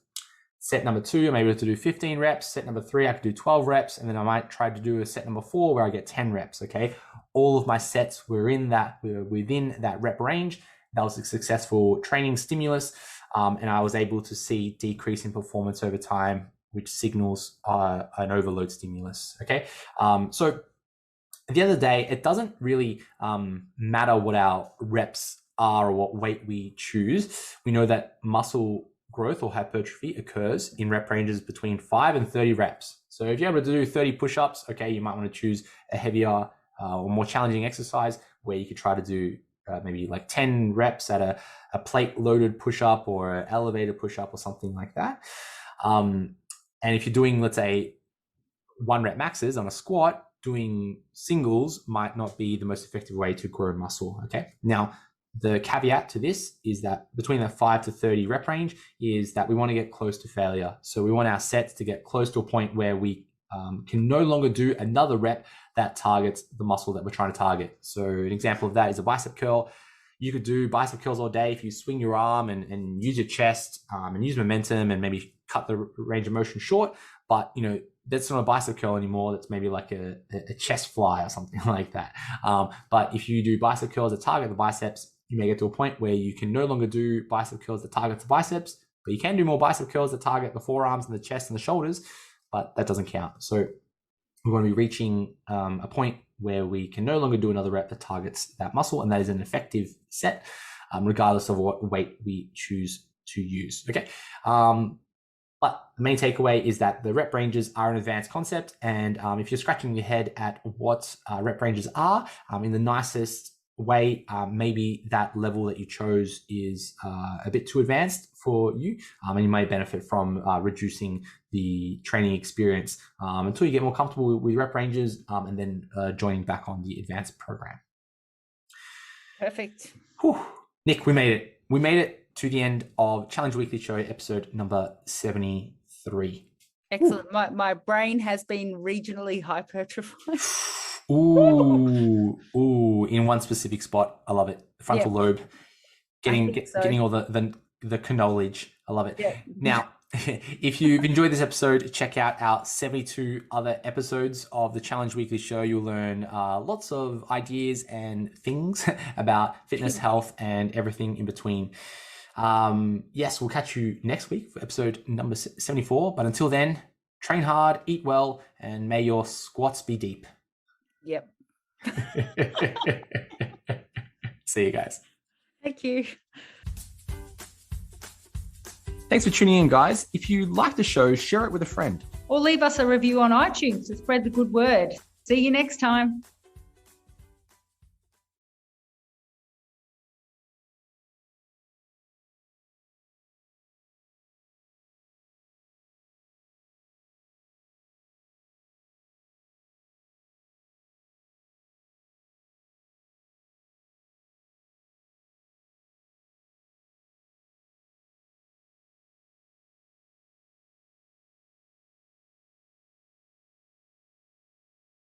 Speaker 3: Set number 2, I'm able to do 15 reps. Set number 3, I could do 12 reps. And then I might try to do a set number 4 where I get 10 reps, okay? all of my sets were within that rep range. That was a successful training stimulus. And I was able to see decrease in performance over time, which signals an overload stimulus. Okay. So at the end of the day, it doesn't really matter what our reps are or what weight we choose. We know that muscle growth or hypertrophy occurs in rep ranges between 5 and 30 reps. So if you're able to do 30 push-ups, okay, you might want to choose a heavier or more challenging exercise where you could try to do maybe like 10 reps at a plate loaded push-up or an elevated push-up or something like that. And if you're doing, let's say, 1 rep maxes on a squat, doing singles might not be the most effective way to grow muscle. Okay. Now, the caveat to this is that between the 5 to 30 rep range is that we want to get close to failure. So we want our sets to get close to a point where we can no longer do another rep that targets the muscle that we're trying to target. So an example of that is a bicep curl. You could do bicep curls all day if you swing your arm and use your chest and use momentum and maybe cut the range of motion short. But, you know, that's not a bicep curl anymore. That's maybe like a chest fly or something like that. But if you do bicep curls that target the biceps, you may get to a point where you can no longer do bicep curls that target the biceps, but you can do more bicep curls that target the forearms and the chest and the shoulders, but that doesn't count. So we want to be reaching a point where we can no longer do another rep that targets that muscle, and that is an effective set, regardless of what weight we choose to use. Okay. But the main takeaway is that the rep ranges are an advanced concept. And if you're scratching your head at what rep ranges are, in the nicest way, maybe that level that you chose is a bit too advanced for you, and you may benefit from reducing the training experience until you get more comfortable with rep ranges, and then joining back on the advanced program.
Speaker 2: Perfect.
Speaker 3: Whew. Nick, we made it. We made it to the end of Challenge Weekly Show, episode number 73.
Speaker 2: Excellent. My brain has been regionally hypertrophied.
Speaker 3: Ooh, in one specific spot. I love it. Frontal lobe. Getting all the knowledge. I love it. Yeah. Now, if you've enjoyed this episode, check out our 72 other episodes of the Challenge Weekly Show. You'll learn lots of ideas and things about fitness, health, and everything in between. Yes, we'll catch you next week for episode number 74. But until then, train hard, eat well, and may your squats be deep.
Speaker 2: Yep.
Speaker 3: See you guys.
Speaker 2: Thank you.
Speaker 3: Thanks for tuning in, guys. If you like the show, share it with a friend.
Speaker 2: Or leave us a review on iTunes to spread the good word. See you next time.